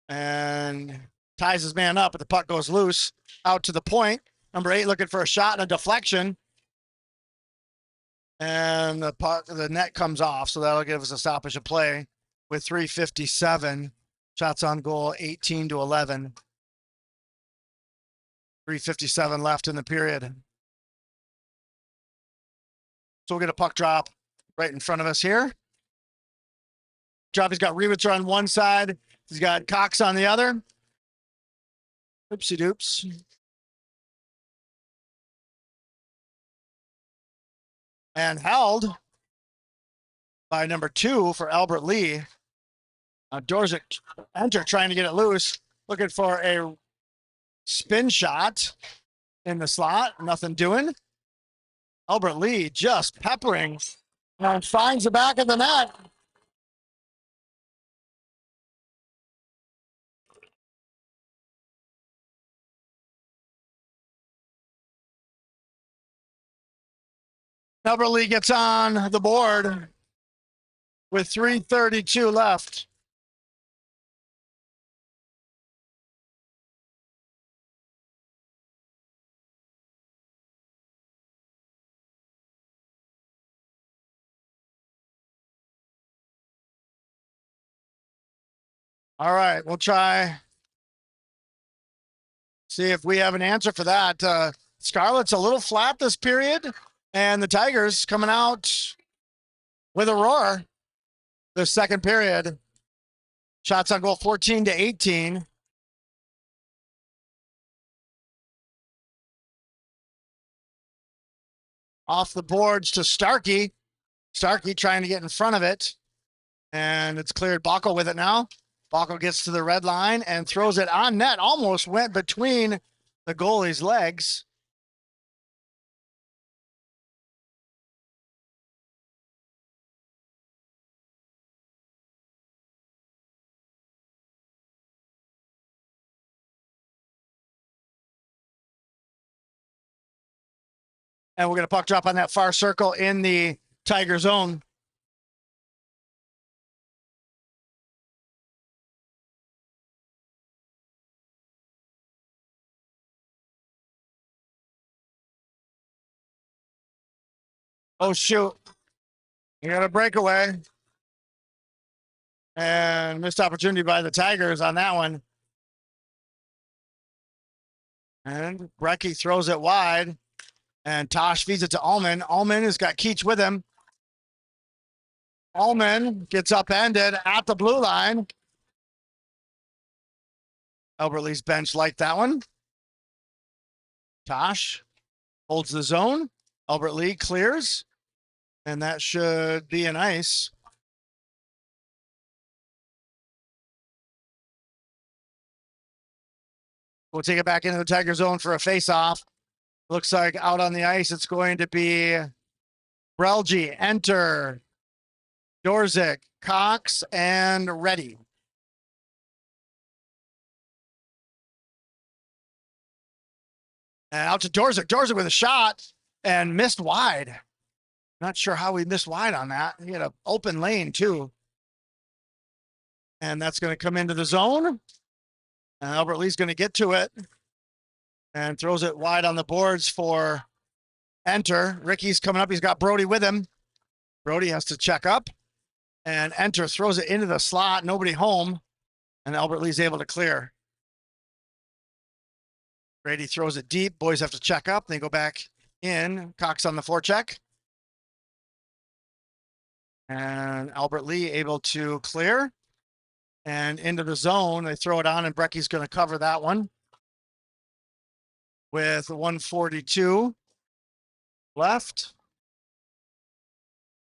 And ties his man up, but the puck goes loose out to the point. Number 8 looking for a shot and a deflection. And the net comes off, so that'll give us a stoppage of play with 3:57. Shots on goal, 18-11. 3:57 left in the period. So we'll get a puck drop right in front of us here. Drop, he's got Rewitzer on one side. He's got Cox on the other. Oopsie doops. And held by number 2 for Albert Lee. Dorzik enter trying to get it loose. Looking for a spin shot in the slot. Nothing doing. Albert Lee just peppering and finds the back of the net. Albert Lee gets on the board with 3:32 left. All right, we'll try. See if we have an answer for that. Scarlet's a little flat this period, and the Tigers coming out with a roar the second period. Shots on goal 14-18. Off the boards to Starkey. Starkey trying to get in front of it. And it's cleared. Bockel with it now. Bockel gets to the red line and throws it on net. Almost went between the goalie's legs. And we're going to puck drop on that far circle in the Tiger zone. Oh, shoot. We got a breakaway. And missed opportunity by the Tigers on that one. And Brecky throws it wide. And Tosh feeds it to Allman. Allman has got Keach with him. Allman gets upended at the blue line. Albert Lee's bench liked that one. Tosh holds the zone. Albert Lee clears. And that should be an ice. We'll take it back into the Tiger zone for a face-off. Looks like out on the ice, it's going to be Brelgy, enter, Dorzik, Cox, and Reddy. And out to Dorzik. Dorzik with a shot and missed wide. Not sure how he missed wide on that. He had an open lane, too. And that's going to come into the zone. And Albert Lee's going to get to it. And throws it wide on the boards for enter. Ricky's coming up. He's got Brody with him. Brody has to check up. And enter throws it into the slot. Nobody home. And Albert Lee's able to clear. Brady throws it deep. Boys have to check up. They go back in. Cox on the forecheck. And Albert Lee able to clear. And into the zone. They throw it on, and Brecky's going to cover that one. With 1:42 left.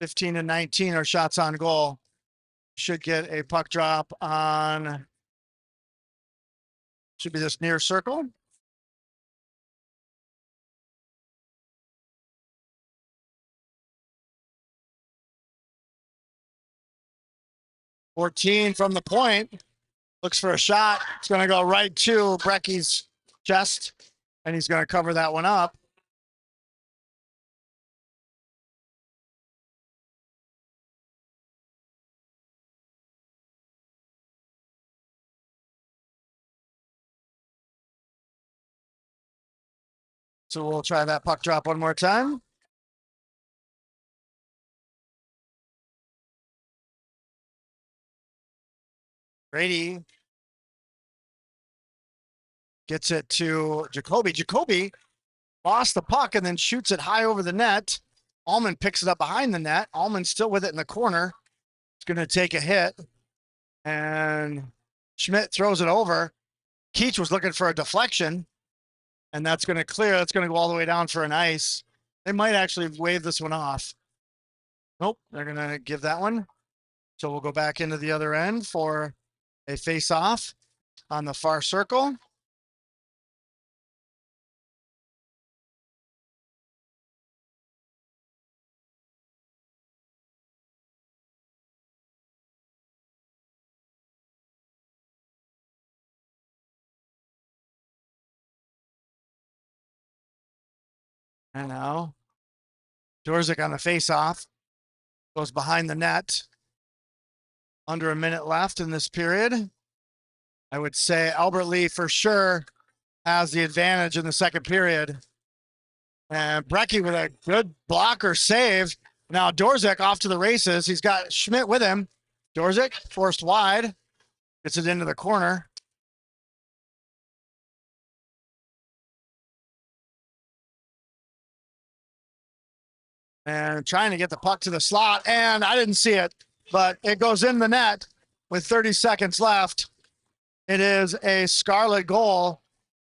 15-19 are shots on goal. Should get a puck drop on, should be this near circle. .14 from the point. Looks for a shot. It's going to go right to Brecky's chest, and he's going to cover that one up. So we'll try that puck drop one more time. Grady gets it to Jacoby. Jacoby lost the puck and then shoots it high over the net. Allman picks it up behind the net. Allman's still with it in the corner. It's going to take a hit. And Schmidt throws it over. Keach was looking for a deflection. And that's going to clear. That's going to go all the way down for an ice. They might actually wave this one off. Nope, they're going to give that one. So we'll go back into the other end for a face-off on the far circle. And now Dorzik on the face-off goes behind the net. Under a minute left in this period. I would say Albert Lee for sure has the advantage in the second period. And Brecky with a good blocker save. Now Dorzik off to the races. He's got Schmidt with him. Dorzik forced wide. Gets it into the corner. And trying to get the puck to the slot. And I didn't see it, but it goes in the net with 30 seconds left. It is a Scarlet goal.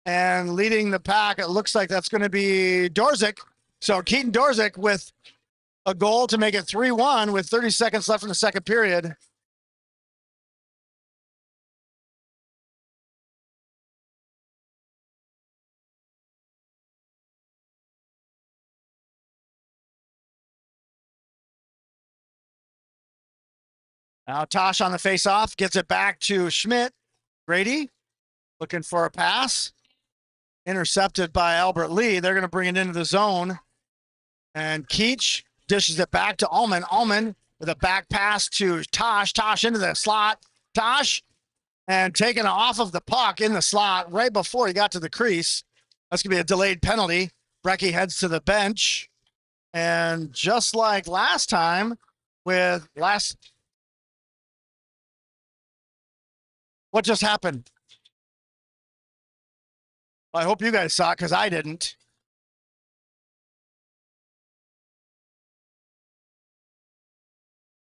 And leading the pack, it looks like that's going to be Dorzik. So Keaton Dorzik with a goal to make it 3-1 with 30 seconds left in the second period. Now Tosh on the face-off, gets it back to Schmidt. Grady looking for a pass. Intercepted by Albert Lee. They're going to bring it into the zone. And Keach dishes it back to Allman. Allman with a back pass to Tosh. Tosh into the slot. Tosh and taking it off of the puck in the slot right before he got to the crease. That's going to be a delayed penalty. Brecky heads to the bench. And just like last time with what just happened? I hope you guys saw it because I didn't.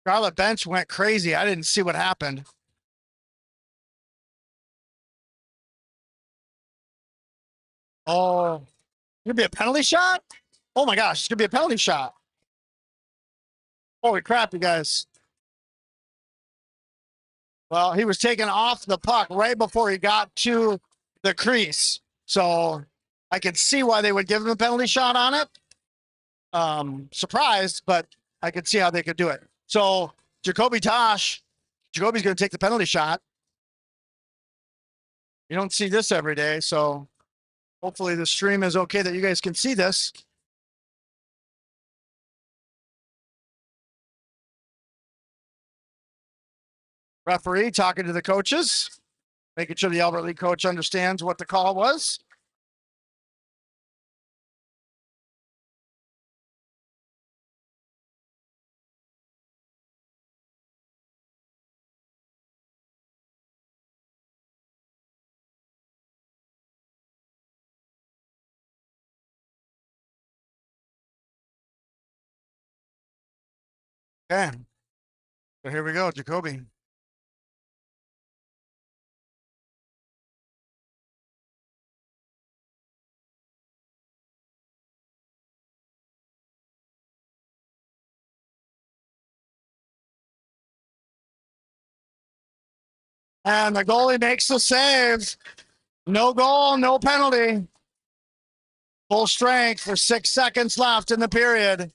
Scarlet bench went crazy. I didn't see what happened. Oh, gonna be a penalty shot? Oh my gosh, it's gonna be a penalty shot. Holy crap, you guys. Well, he was taken off the puck right before he got to the crease. So I could see why they would give him a penalty shot on it. Surprised, but I could see how they could do it. So Jacoby's going to take the penalty shot. You don't see this every day, so hopefully the stream is okay that you guys can see this. Referee talking to the coaches, making sure the Albert Lee coach understands what the call was. Okay. So here we go, Jacoby. And the goalie makes the save. No goal, no penalty. Full strength for 6 seconds left in the period.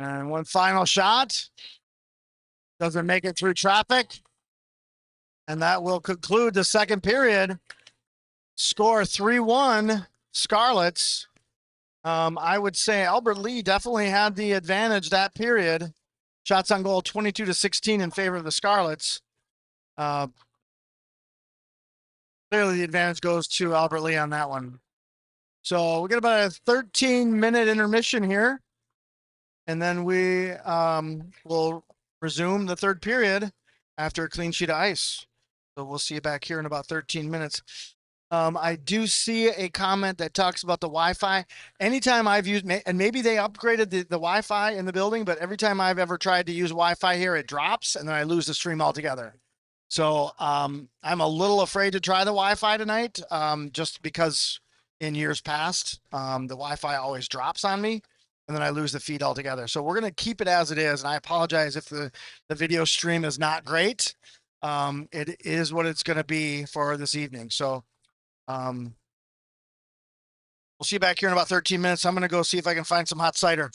And one final shot. Doesn't make it through traffic. And that will conclude the second period. Score 3-1 Scarlets. I would say Albert Lee definitely had the advantage that period. Shots on goal 22-16 in favor of the Scarlets. Clearly the advantage goes to Albert Lee on that one. So we got about a 13-minute intermission here. And then we will resume the third period after a clean sheet of ice. So we'll see you back here in about 13 minutes. I do see a comment that talks about the Wi-Fi. Anytime I've used, and maybe they upgraded the Wi-Fi in the building, but every time I've ever tried to use Wi-Fi here, it drops and then I lose the stream altogether. So I'm a little afraid to try the Wi-Fi tonight, just because in years past, the Wi-Fi always drops on me and then I lose the feed altogether. So we're going to keep it as it is. And I apologize if the video stream is not great. It is what it's going to be for this evening. So we'll see you back here in about 13 minutes. I'm going to go see if I can find some hot cider.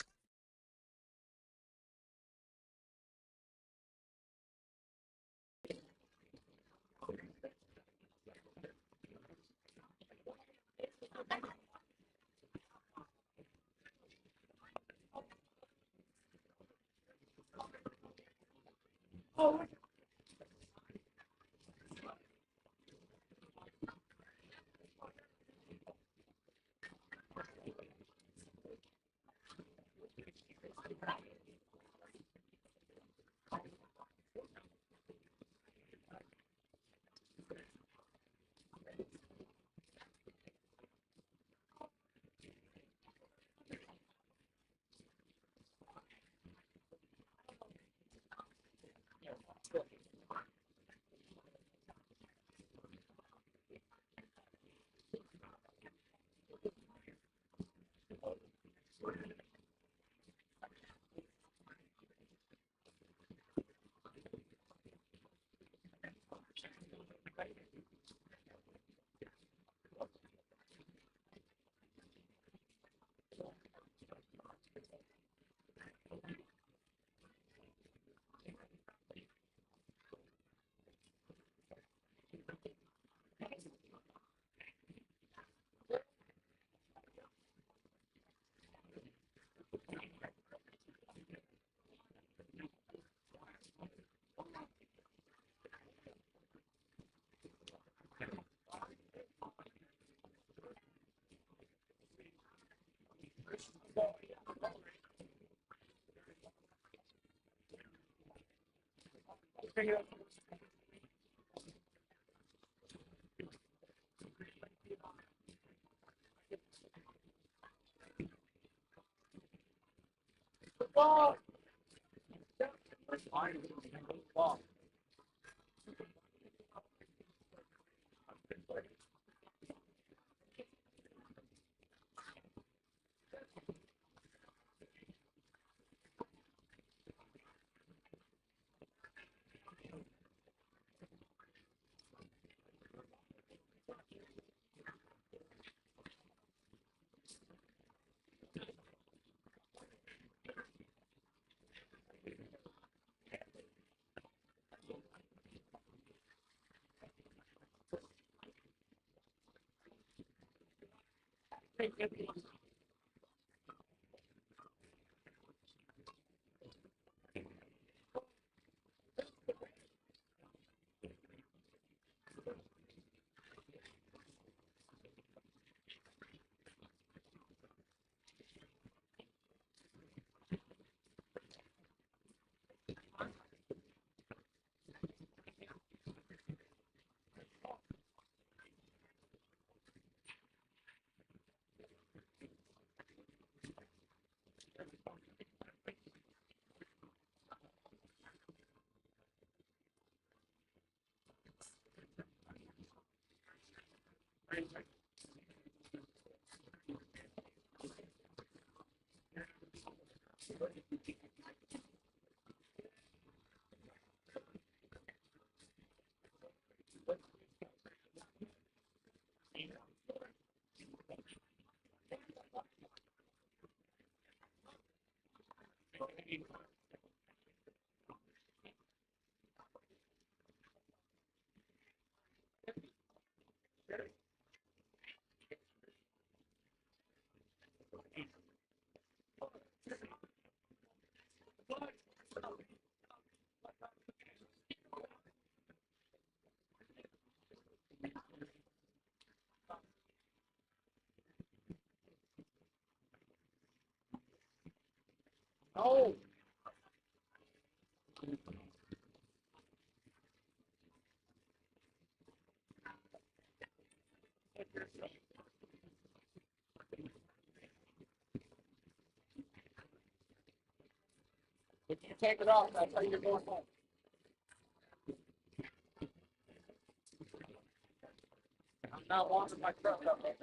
Oh. If you take it off, that's how you're going home. I'm not walking my truck up there.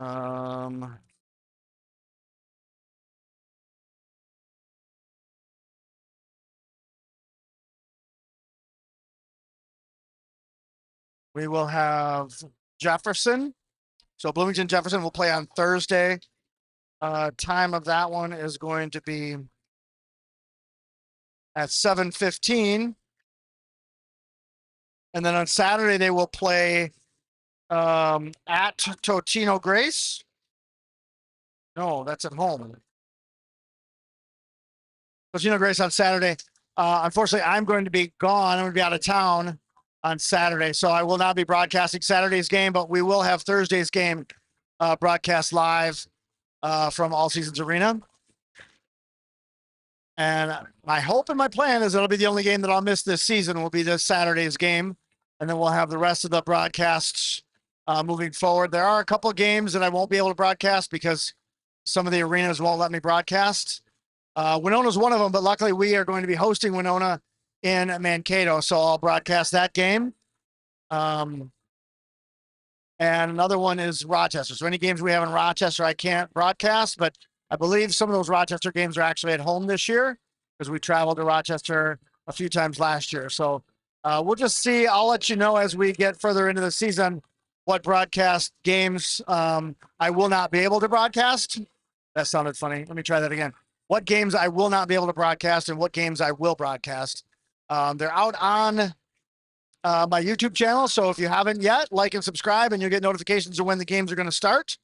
Um, we will have Jefferson. So Bloomington Jefferson will play on Thursday. Time of that one is going to be at 7:15. And then on Saturday, they will play at Totino Grace. No, that's at home. Totino Grace on Saturday. Unfortunately, I'm going to be gone. I'm going to be out of town on Saturday. So I will not be broadcasting Saturday's game, but we will have Thursday's game broadcast live from All Seasons Arena. And my hope and my plan is it'll be the only game that I'll miss this season will be this Saturday's game. And then we'll have the rest of the broadcasts moving forward. There are a couple of games that I won't be able to broadcast because some of the arenas won't let me broadcast. Winona's one of them, but luckily we are going to be hosting Winona in Mankato, so I'll broadcast that game. And another one is Rochester. So any games we have in Rochester, I can't broadcast, but I believe some of those Rochester games are actually at home this year because we traveled to Rochester a few times last year. So we'll just see. I'll let you know as we get further into the season what broadcast games I will not be able to broadcast. That sounded funny. Let me try that again. What games I will not be able to broadcast and what games I will broadcast. They're out on my YouTube channel. So if you haven't yet, like and subscribe and you'll get notifications of when the games are going to start.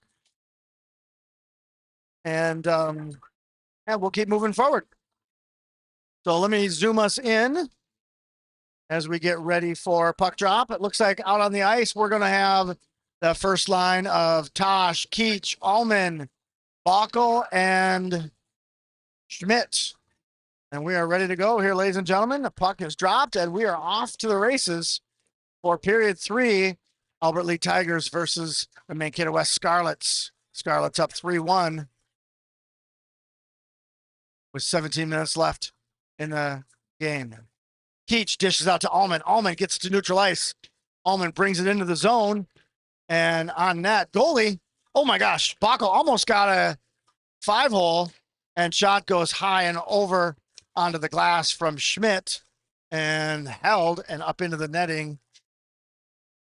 And yeah, we'll keep moving forward. So let me zoom us in as we get ready for puck drop. It looks like out on the ice, we're going to have the first line of Tosh, Keach, Allman, Bockel, and Schmidt. And we are ready to go here, ladies and gentlemen. The puck is dropped, and we are off to the races for period 3. Albert Lee Tigers versus the Mankato West Scarlets. Scarlets up 3-1. with 17 minutes left in the game. Keach dishes out to Allman. Allman gets to neutral ice. Allman brings it into the zone. And on net, goalie, oh my gosh, Bacco almost got a 5-hole, and shot goes high and over onto the glass from Schmidt and held and up into the netting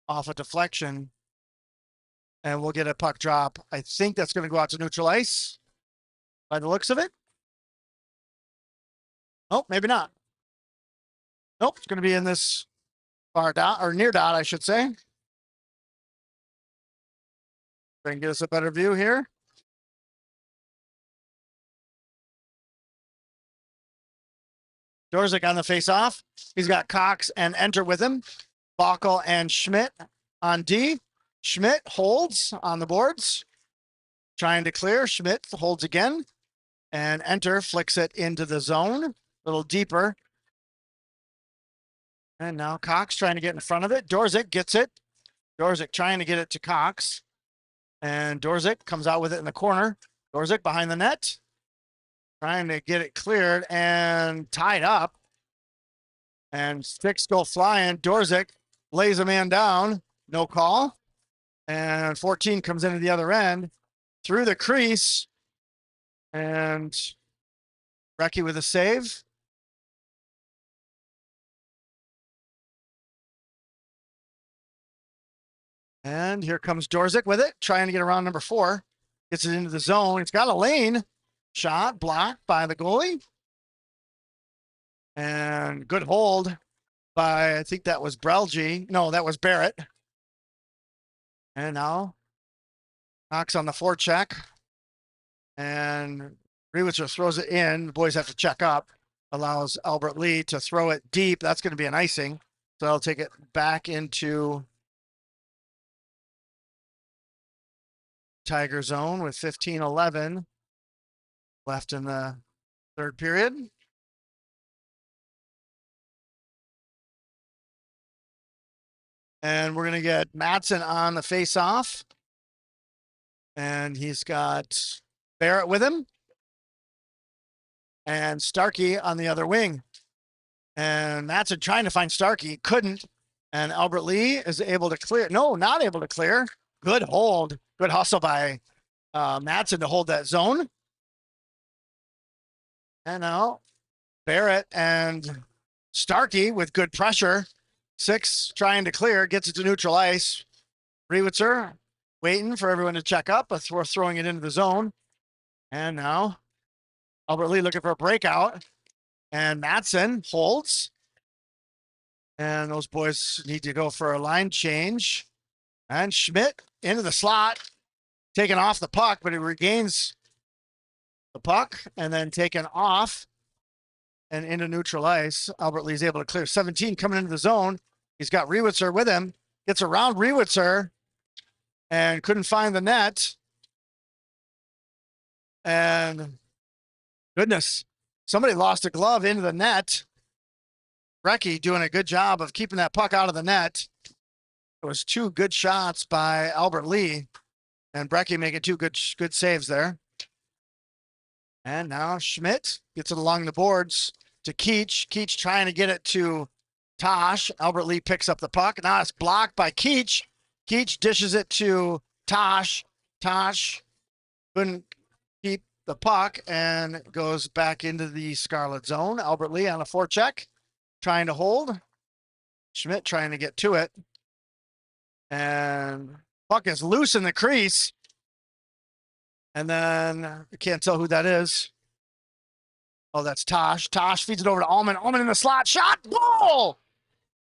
off a deflection. And we'll get a puck drop. I think that's going to go out to neutral ice by the looks of it. Oh, maybe not. Nope, it's going to be in this far dot, or near dot, I should say. Try and get us a better view here. Dorzik on the face-off. He's got Cox and Enter with him. Bacco and Schmidt on D. Schmidt holds on the boards. Trying to clear. Schmidt holds again. And Enter flicks it into the zone. A little deeper. And now Cox trying to get in front of it. Dorzik gets it. Dorzik trying to get it to Cox. And Dorzik comes out with it in the corner. Dorzik behind the net. Trying to get it cleared and tied up. And sticks go flying. Dorzik lays a man down. No call. And 14 comes into the other end. Through the crease. And Recchi with a save. And here comes Dorzik with it, trying to get around number 4. Gets it into the zone. It's got a lane. Shot blocked by the goalie. And good hold by, I think that was Brelgi. No, that was Barrett. And now Knox on the forecheck. And Rewitzer throws it in. The boys have to check up. Allows Albert Lee to throw it deep. That's going to be an icing. So I'll take it back into Tiger zone with 15-11 left in the third period. And we're going to get Madsen on the face-off. And he's got Barrett with him. And Starkey on the other wing. And Madsen trying to find Starkey. Couldn't. And Albert Lee is able to clear. No, not able to clear. Good hold. Good hustle by Madsen to hold that zone. And now Barrett and Starkey with good pressure. 6 trying to clear, gets it to neutral ice. Rewitzer waiting for everyone to check up, but we're throwing it into the zone. And now Albert Lee looking for a breakout. And Madsen holds. And those boys need to go for a line change. And Schmidt into the slot, taken off the puck, but he regains the puck and then taken off and into neutral ice. Albert Lee's able to clear. 17 coming into the zone. He's got Rewitzer with him. Gets around Rewitzer and couldn't find the net. And goodness, somebody lost a glove into the net. Recchi doing a good job of keeping that puck out of the net. It was 2 good shots by Albert Lee, and Brecky making 2 good saves there. And now Schmidt gets it along the boards to Keach. Keach trying to get it to Tosh. Albert Lee picks up the puck. Now it's blocked by Keach. Keach dishes it to Tosh. Tosh couldn't keep the puck and goes back into the Scarlet zone. Albert Lee on a forecheck, trying to hold. Schmidt trying to get to it. And puck is loose in the crease. And then I can't tell who that is. Oh, that's Tosh. Tosh feeds it over to Allman. Allman in the slot. Shot. Goal.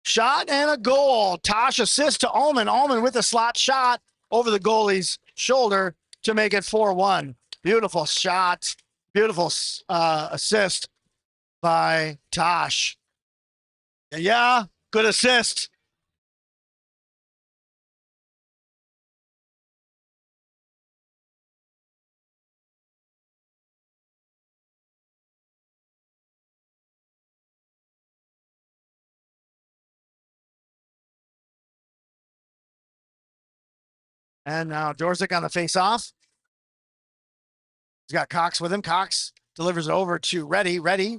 Shot and a goal. Tosh assists to Allman. Allman with a slot shot over the goalie's shoulder to make it 4-1. Beautiful shot. Beautiful assist by Tosh. Yeah, good assist. And now Dorzik on the face-off. He's got Cox with him. Cox delivers it over to Ready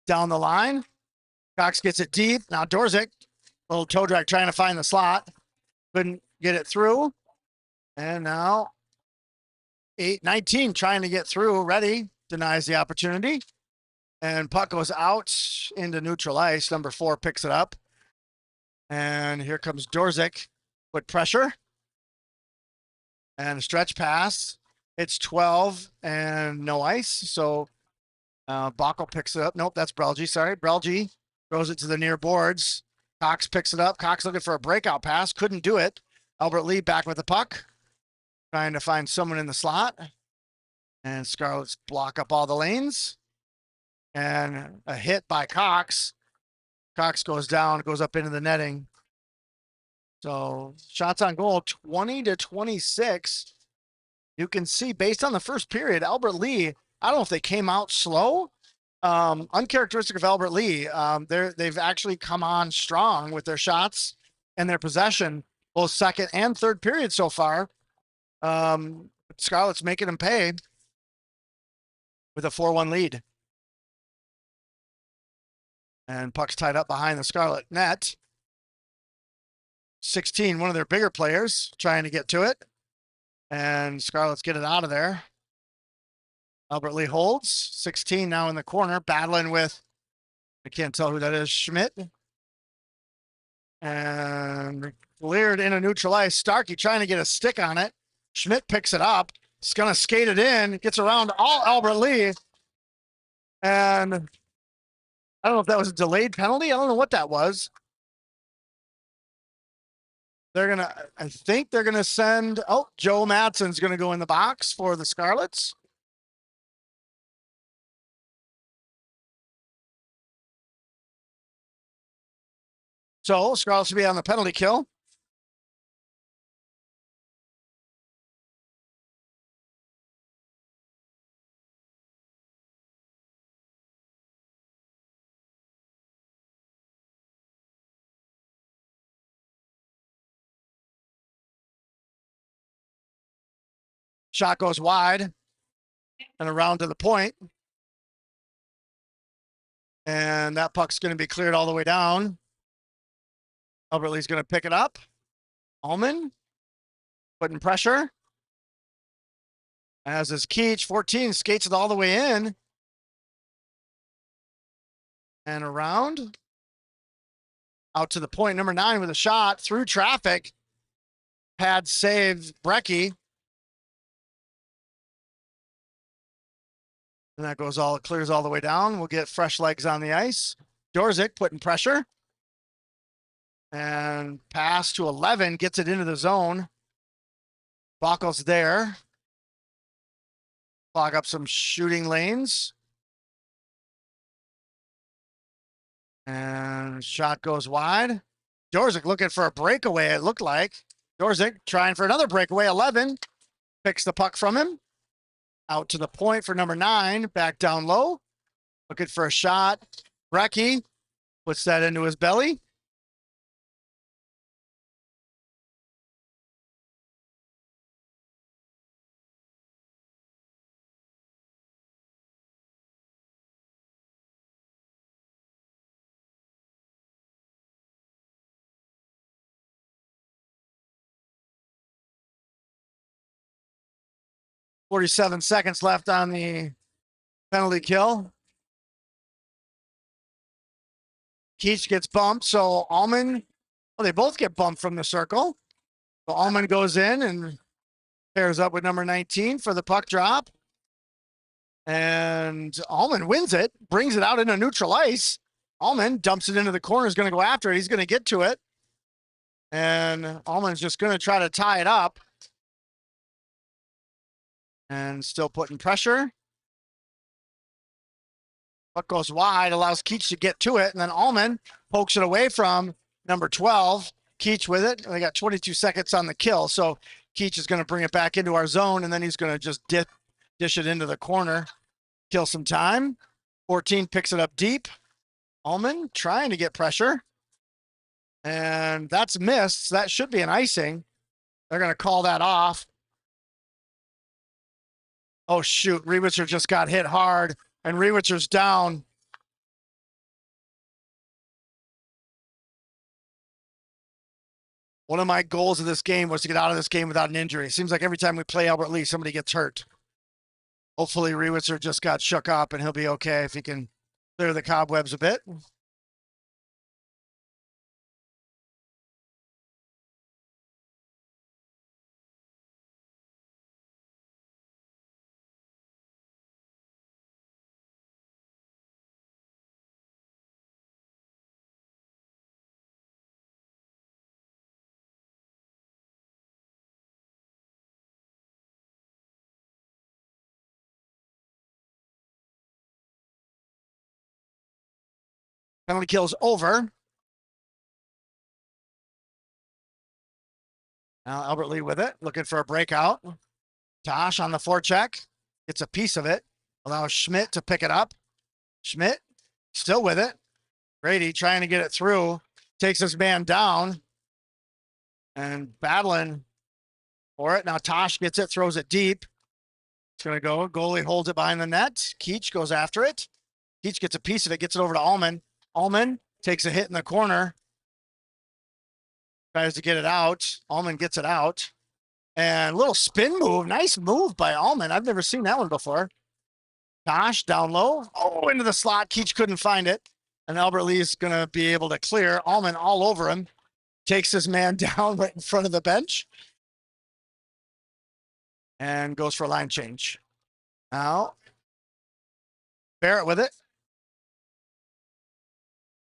down the line. Cox gets it deep. Now Dorzik, little toe drag trying to find the slot. Couldn't get it through. And now 8-19 trying to get through. Ready denies the opportunity. And puck goes out into neutral ice. Number 4 picks it up. And here comes Dorzik with pressure. And a stretch pass. It's 12 and no ice. So Bockel picks it up. Nope, that's Brelgy. Sorry. Brelgy throws it to the near boards. Cox picks it up. Cox looking for a breakout pass. Couldn't do it. Albert Lee back with the puck. Trying to find someone in the slot. And Scarlets block up all the lanes. And a hit by Cox. Cox goes down, goes up into the netting. So shots on goal, 20-26. You can see based on the first period, Albert Lee, I don't know if they came out slow. Uncharacteristic of Albert Lee. They've actually come on strong with their shots and their possession, both second and third period so far. Scarlet's making them pay with a 4-1 lead. And puck's tied up behind the Scarlet net. 16, one of their bigger players, trying to get to it. And Scarlets get it out of there. Albert Lee holds. 16 now in the corner, battling with, I can't tell who that is, Schmidt. And cleared in a neutral ice. Starkey trying to get a stick on it. Schmidt picks it up. He's going to skate it in. Gets around all Albert Lee. And I don't know if that was a delayed penalty. I don't know what that was. I think they're going to send, Joe Madsen's going to go in the box for the Scarlets. So Scarlets will be on the penalty kill. Shot goes wide and around to the point. And that puck's going to be cleared all the way down. Albert Lee's going to pick it up. Allman putting pressure. As is Keach. 14 skates it all the way in. And around. Out to the point. Number 9 with a shot through traffic. Pad save Brecky. And that clears all the way down. We'll get fresh legs on the ice. Dorzik putting pressure. And pass to 11, gets it into the zone. Bockel's there. Clog up some shooting lanes. And shot goes wide. Dorzik looking for a breakaway, it looked like. Dorzik trying for another breakaway. 11 picks the puck from him. Out to the point for number 9, back down low. Looking for a shot. Brecky puts that into his belly. .47 seconds left on the penalty kill. Keach gets bumped, so Allman, they both get bumped from the circle. So Allman goes in and pairs up with number 19 for the puck drop. And Allman wins it, brings it out into neutral ice. Allman dumps it into the corner, is going to go after it. He's going to get to it. And Allman's just going to try to tie it up. And still putting pressure. Puck goes wide, allows Keach to get to it, and then Allman pokes it away from number 12. Keach with it. They got 22 seconds on the kill, so Keach is going to bring it back into our zone, and then he's going to just dish it into the corner, kill some time. 14 picks it up deep. Allman trying to get pressure, and that's missed. So that should be an icing. They're going to call that off. Oh, shoot. Rewitzer just got hit hard, and Rewitzer's down. One of my goals of this game was to get out of this game without an injury. It seems like every time we play Albert Lee, somebody gets hurt. Hopefully, Rewitzer just got shook up, and he'll be okay if he can clear the cobwebs a bit. Penalty kill's over. Now Albert Lee with it, looking for a breakout. Tosh on the forecheck, gets a piece of it, allows Schmidt to pick it up. Schmidt still with it. Brady trying to get it through, takes his man down and battling for it. Now Tosh gets it, throws it deep. It's going to go. Goalie holds it behind the net. Keach goes after it. Keach gets a piece of it, gets it over to Allman. Allman takes a hit in the corner. Tries to get it out. Allman gets it out. And a little spin move. Nice move by Allman. I've never seen that one before. Tosh down low. Oh, into the slot. Keach couldn't find it. And Albert Lee's going to be able to clear. Allman all over him. Takes his man down right in front of the bench. And goes for a line change. Now, Barrett with it.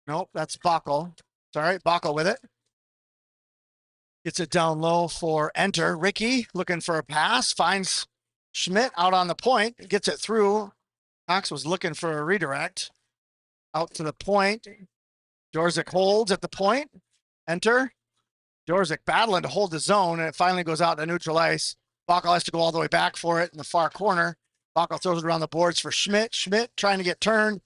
Nope, that's Bockel. Sorry, Bockel with it. Gets it down low for Enter. Ricky looking for a pass. Finds Schmidt out on the point. Gets it through. Cox was looking for a redirect. Out to the point. Dorzik holds at the point. Enter. Dorzik battling to hold the zone, and it finally goes out to neutral ice. Bockel has to go all the way back for it in the far corner. Bockel throws it around the boards for Schmidt. Schmidt trying to get turned.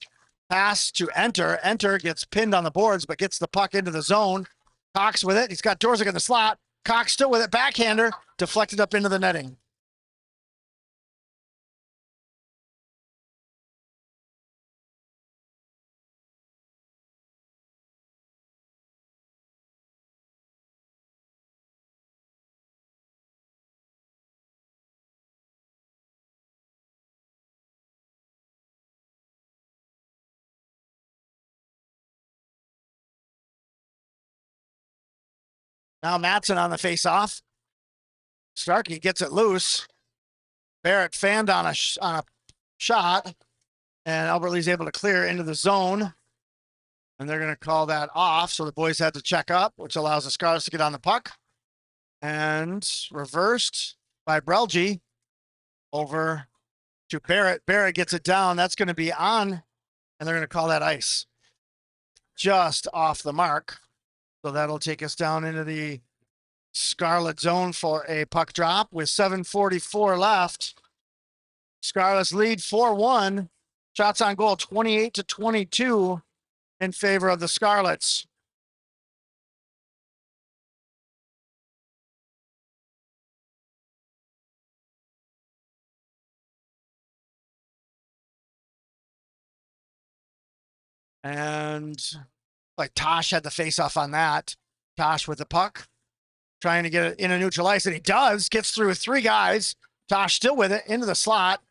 Pass to Enter. Enter gets pinned on the boards, but gets the puck into the zone. Cox with it. He's got Dorzik in the slot. Cox still with it. Backhander. Deflected up into the netting. Now Matson on the face-off. Starkey gets it loose. Barrett fanned on a shot, and Albert Lee's able to clear into the zone. And they're going to call that off, so the boys had to check up, which allows the Scarlets to get on the puck. And reversed by Brelgy over to Barrett. Barrett gets it down. That's going to be on, and they're going to call that ice. Just off the mark. So that'll take us down into the Scarlet zone for a puck drop with 7:44 left. Scarlets lead 4-1. Shots on goal 28-22 in favor of the Scarlets. And like Tosh had the face off on that. Tosh with the puck, trying to get it in a neutral ice, and he does. Gets through with three guys. Tosh still with it into the slot,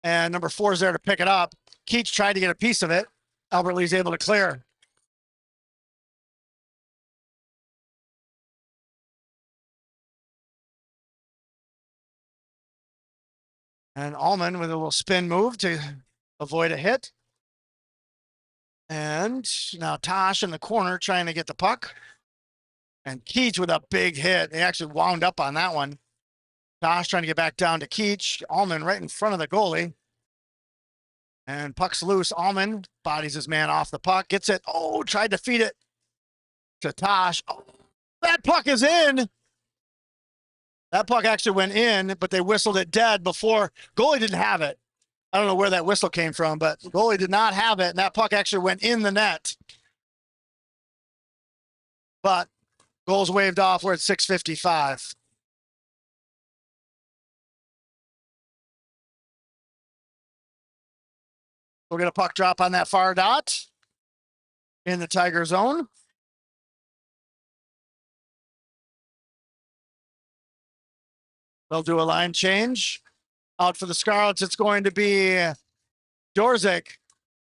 and number 4 is there to pick it up. Keach tried to get a piece of it. Albert Lee's able to clear. And Allman with a little spin move to avoid a hit. And now Tosh in the corner trying to get the puck. And Keach with a big hit. They actually wound up on that one. Tosh trying to get back down to Keach. Allman right in front of the goalie. And puck's loose. Allman bodies his man off the puck. Gets it. Oh, tried to feed it to Tosh. Oh, that puck is in. That puck actually went in, but they whistled it dead before. Goalie didn't have it. I don't know where that whistle came from, but goalie did not have it, and that puck actually went in the net. But goals waved off. We're at 6:55. We'll get a puck drop on that far dot in the Tiger zone. They'll do a line change. Out for the Scarlets, it's going to be Dorzik.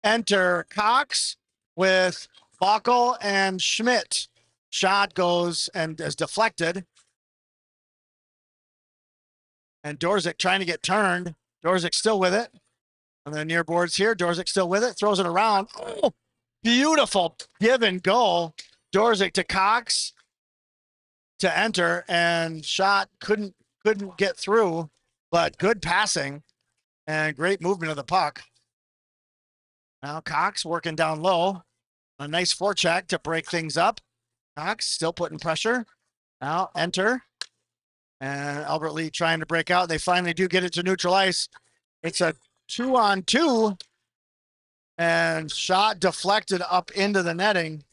Enter Cox with Buckle and Schmidt. Shot goes and is deflected. And Dorzik trying to get turned. Dorzik still with it. On the near boards here, Dorzik still with it. Throws it around. Oh, beautiful give and go. Dorzik to Cox to enter, and shot couldn't get through, but good passing and great movement of the puck. Now Cox working down low. A nice forecheck to break things up. Cox still putting pressure. Now enter. And Albert Lee trying to break out. They finally do get it to neutral ice. It's a 2-on-2. And shot deflected up into the netting.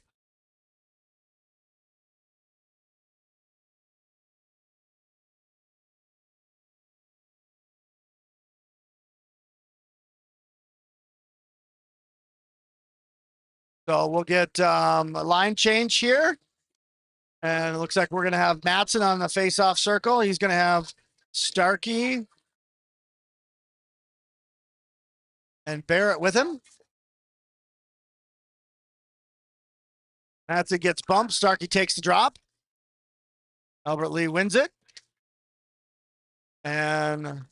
So we'll get a line change here. And it looks like we're going to have Matson on the face-off circle. He's going to have Starkey and Barrett with him. Matson gets bumped. Starkey takes the drop. Albert Lee wins it. And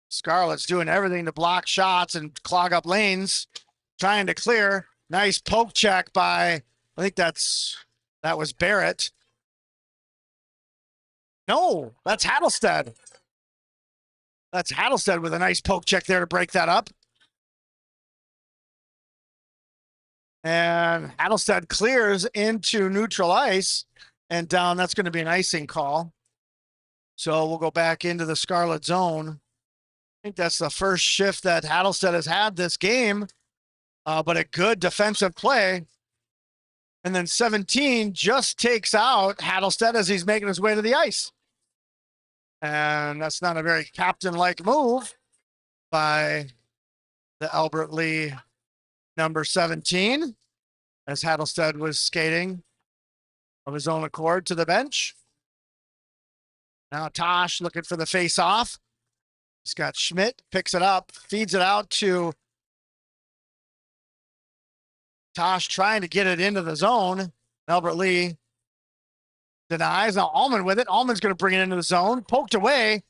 Scarlet's doing everything to block shots and clog up lanes. Trying to clear. Nice poke check by, I think that was Barrett. No, that's Hattlestead. That's Hattlestead with a nice poke check there to break that up. And Hattlestead clears into neutral ice and down. That's going to be an icing call. So we'll go back into the Scarlet zone. I think that's the first shift that Hattlestead has had this game, but a good defensive play. And then 17 just takes out Hattlestead as he's making his way to the ice. And that's not a very captain-like move by the Albert Lee number 17, as Hattlestead was skating of his own accord to the bench. Now Tosh looking for the face-off. He's got Schmidt, picks it up, feeds it out to Tosh, trying to get it into the zone. Albert Lee denies. Now Allman with it. Allman's going to bring it into the zone. Poked away.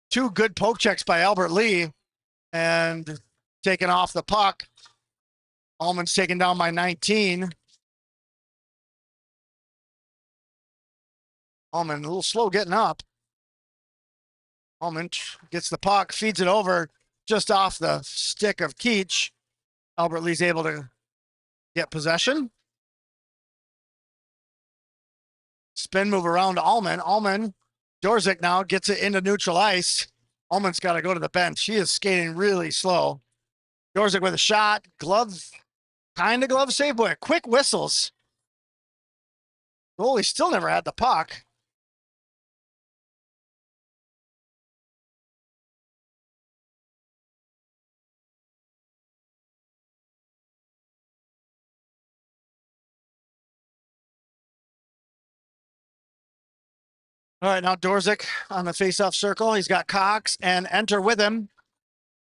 Two good poke checks by Albert Lee. And taken off the puck. Allman's taken down by 19. Allman a little slow getting up. Allman gets the puck, feeds it over just off the stick of Keach. Albert Lee's able to get possession. Spin move around to Allman. Allman, Dorzik now gets it into neutral ice. Allman's got to go to the bench. He is skating really slow. Dorzik with a shot. Glove, kind of glove save, boy. Quick whistles. Goalie still never had the puck. All right, now Dorzik on the face-off circle. He's got Cox and Enter with him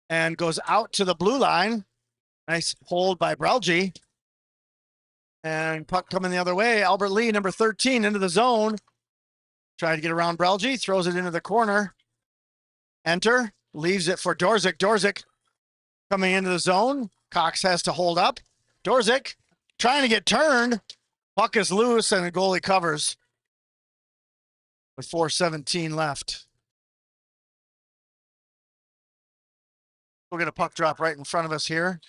and goes out to the blue line. Nice hold by Brelgy. And puck coming the other way. Albert Lee, number 13, into the zone. Trying to get around Brelgy. Throws it into the corner. Enter. Leaves it for Dorzik. Dorzik coming into the zone. Cox has to hold up. Dorzik trying to get turned. Puck is loose and the goalie covers with 4:17 left. We'll get a puck drop right in front of us here.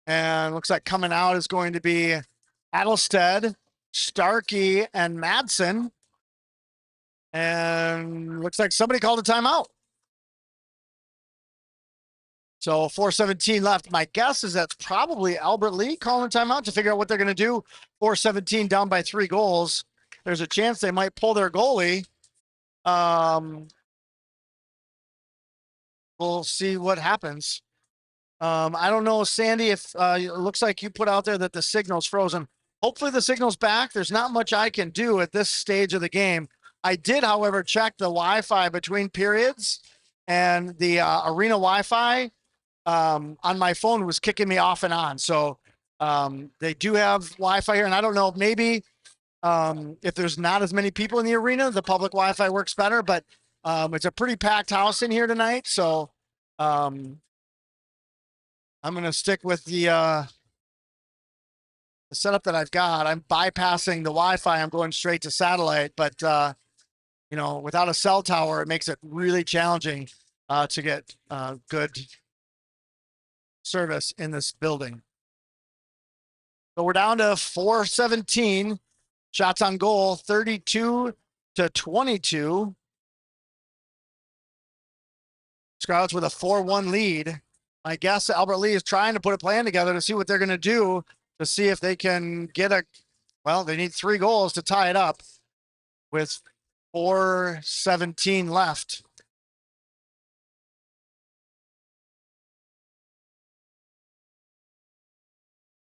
And looks like coming out is going to be Hattlestead, Starkey, and Madsen. And looks like somebody called a timeout. So 4:17 left. My guess is that's probably Albert Lee calling a timeout to figure out what they're going to do. 4:17 down by 3 goals. There's a chance they might pull their goalie. we'll see what happens. I don't know, Sandy, if it looks like you put out there that the signal's frozen. Hopefully the signal's back. There's not much I can do at this stage of the game. I did, however, check the Wi-Fi between periods, and the arena Wi-Fi on my phone was kicking me off and on. So they do have Wi-Fi here, and I don't know, maybe if there's not as many people in the arena, the public Wi-Fi works better, but it's a pretty packed house in here tonight. So I'm going to stick with the setup that I've got. I'm bypassing the Wi-Fi. I'm going straight to satellite, but you know, without a cell tower, it makes it really challenging to get good service in this building. So we're down to 417 shots on goal, 32-22. Scarlets with a 4-1 lead. I guess Albert Lee is trying to put a plan together to see what they're going to do to see if they can get well, they need 3 goals to tie it up with 4:17 left.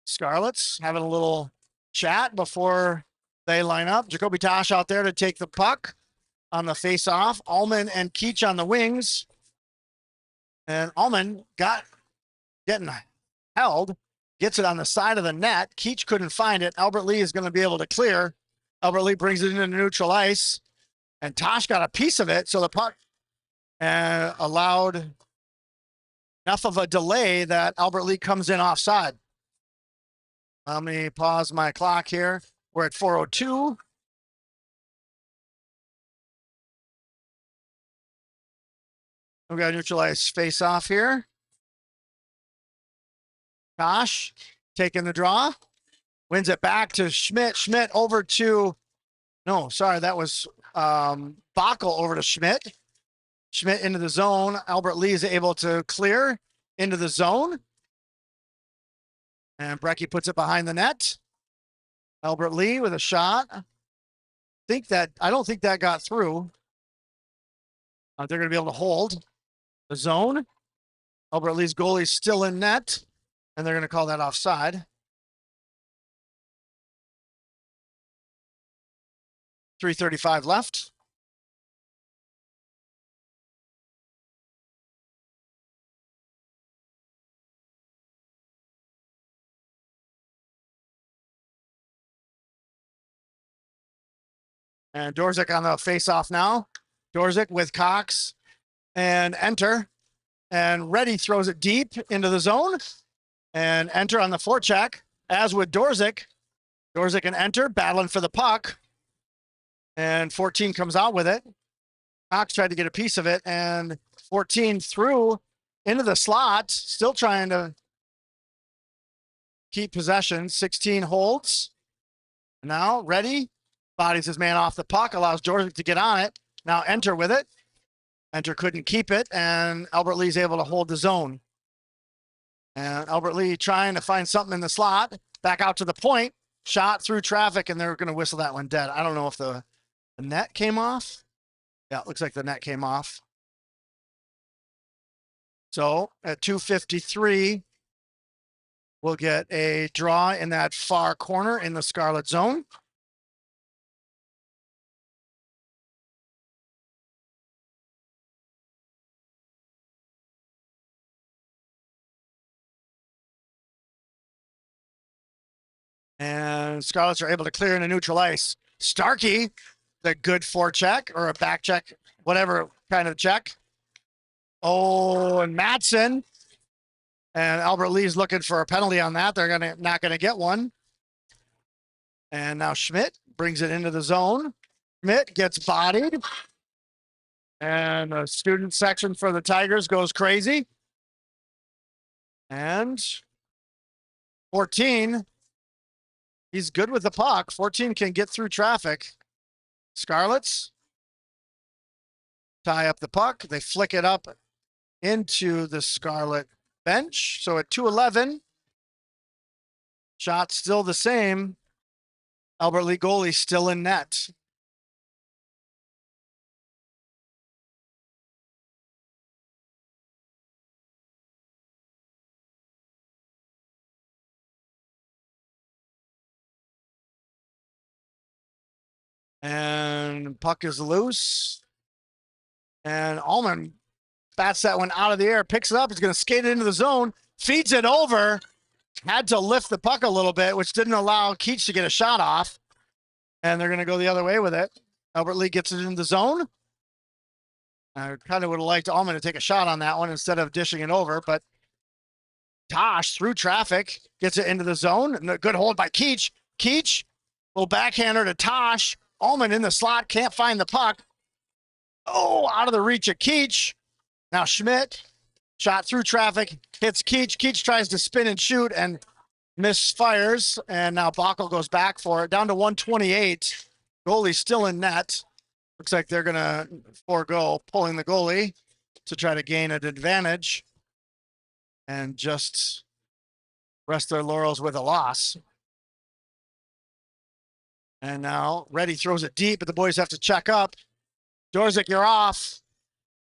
Scarlets having a little chat before they line up. Jacoby Tosh out there to take the puck on the face-off. Allman and Keach on the wings. And Allman getting held, gets it on the side of the net. Keach couldn't find it. Albert Lee is going to be able to clear. Albert Lee brings it into neutral ice, and Tosh got a piece of it. So the puck allowed enough of a delay that Albert Lee comes in offside. Let me pause my clock here. We're at 4:02. We got a neutral ice face off here. Tosh taking the draw, wins it back to Schmidt. Schmidt over to, no, sorry, that was Bockel over to Schmidt. Schmidt into the zone. Albert Lee is able to clear into the zone. And Brecky puts it behind the net. Albert Lee with a shot. I don't think that got through. They're going to be able to hold the zone. Albert Lee's goalie's still in net, and they're going to call that offside. 3:35 left. And Dorzik on the face-off now. Dorzik with Cox and Enter. And Reddy throws it deep into the zone. And Enter on the forecheck, as with Dorzik. Dorzik and Enter battling for the puck. And 14 comes out with it. Cox tried to get a piece of it, and 14 threw into the slot, still trying to keep possession. 16 holds. Now Reddy bodies his man off the puck, allows Dorzik to get on it. Now Enter with it. Enter couldn't keep it, and Albert Lee's able to hold the zone. And Albert Lee trying to find something in the slot. Back out to the point. Shot through traffic, and they're going to whistle that one dead. I don't know if the net came off. Yeah, it looks like the net came off. So at 2:53, we'll get a draw in that far corner in the Scarlet zone. And Scarlets are able to clear into neutral ice. Starkey, the good forecheck or a back check, whatever kind of check. Oh, and Madsen. And Albert Lee's looking for a penalty on that. They're not gonna get one. And now Schmidt brings it into the zone. Schmidt gets bodied. And the student section for the Tigers goes crazy. And 14, he's good with the puck. 14 can get through traffic. Scarlets tie up the puck. They flick it up into the Scarlet bench. So at 2:11, shot still the same. Albert Lee goalie still in net. And puck is loose. And Allman bats that one out of the air, picks it up. He's going to skate it into the zone, feeds it over. Had to lift the puck a little bit, which didn't allow Keach to get a shot off. And they're going to go the other way with it. Albert Lee gets it in the zone. I kind of would have liked Allman to take a shot on that one instead of dishing it over, but Tosh through traffic gets it into the zone. Good hold by Keach. Keach, little backhander to Tosh. Allman in the slot, can't find the puck. Oh, out of the reach of Keach. Now Schmidt, shot through traffic, hits Keach. Keach tries to spin and shoot and misfires. And now Bockel goes back for it. Down to 128. Goalie still in net. Looks like they're going to forego pulling the goalie to try to gain an advantage and just rest their laurels with a loss. And now Reddy throws it deep, but the boys have to check up. Dorzik, you're off.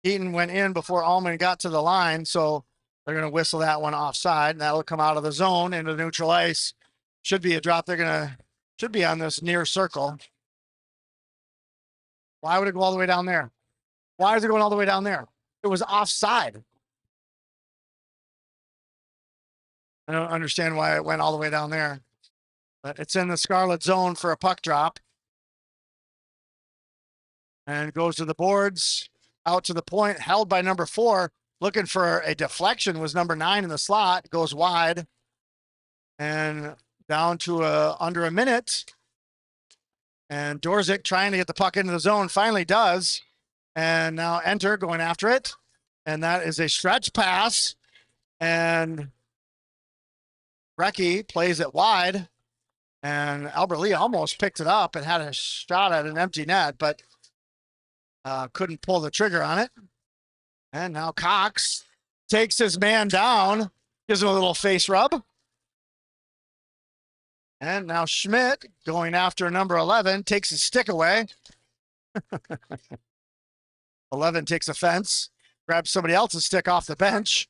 Eaton went in before Allman got to the line, so they're going to whistle that one offside, and that'll come out of the zone into neutral ice. Should be a drop. Should be on this near circle. Why would it go all the way down there? Why is it going all the way down there? It was offside. I don't understand why it went all the way down there. But it's in the scarlet zone for a puck drop. And goes to the boards, out to the point, held by number 4. Looking for a deflection was number 9 in the slot. Goes wide. And down to under a minute. And Dorzik trying to get the puck into the zone, finally does. And now Enter going after it. And that is a stretch pass. And Brecky plays it wide. And Albert Lee almost picked it up and had a shot at an empty net, but couldn't pull the trigger on it. And now Cox takes his man down, gives him a little face rub. And now Schmidt going after number 11, takes his stick away. 11 takes offense, grabs somebody else's stick off the bench,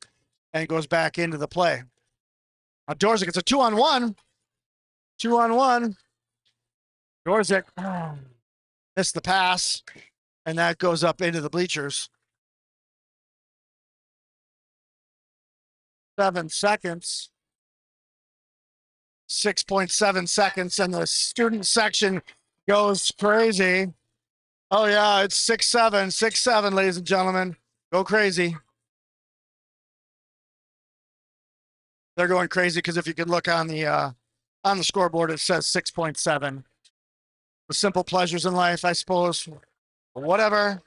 and goes back into the play. Now Dorzik, it's a 2-on-1. 2-on-1. Dorzik missed the pass, and that goes up into the bleachers. 7 seconds. 6.7 seconds, and the student section goes crazy. Oh, yeah, it's 6-7, 6-7, ladies and gentlemen. Go crazy. They're going crazy because if you could look on the scoreboard, it says 6.7. The simple pleasures in life, I suppose. Whatever.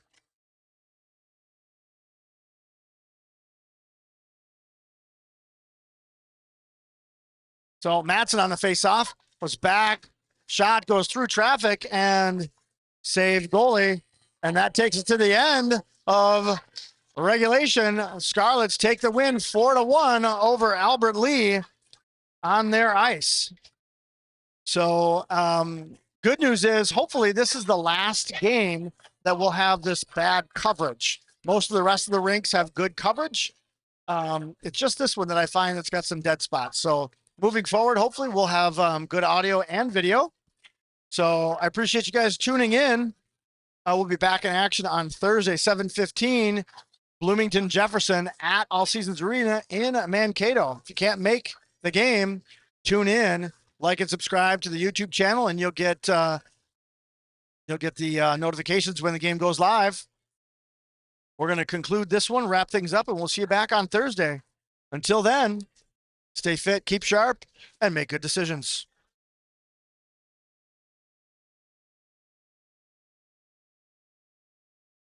So Madsen on the face-off was back. Shot goes through traffic and saved goalie. And that takes it to the end of regulation. Scarlets take the win 4-1 over Albert Lee on their ice. So good news is hopefully this is the last game that will have this bad coverage. Most of the rest of the rinks have good coverage. It's just this one that I find that's got some dead spots. So moving forward, hopefully we'll have good audio and video. So I appreciate you guys tuning in. We'll be back in action on Thursday, 7:15, Bloomington Jefferson at All Seasons Arena in Mankato. If you can't make the game, tune in, like and subscribe to the YouTube channel, and you'll get the notifications when the game goes live. We're going to conclude this one, wrap things up, and we'll see you back on Thursday. Until then, stay fit, keep sharp, and make good decisions.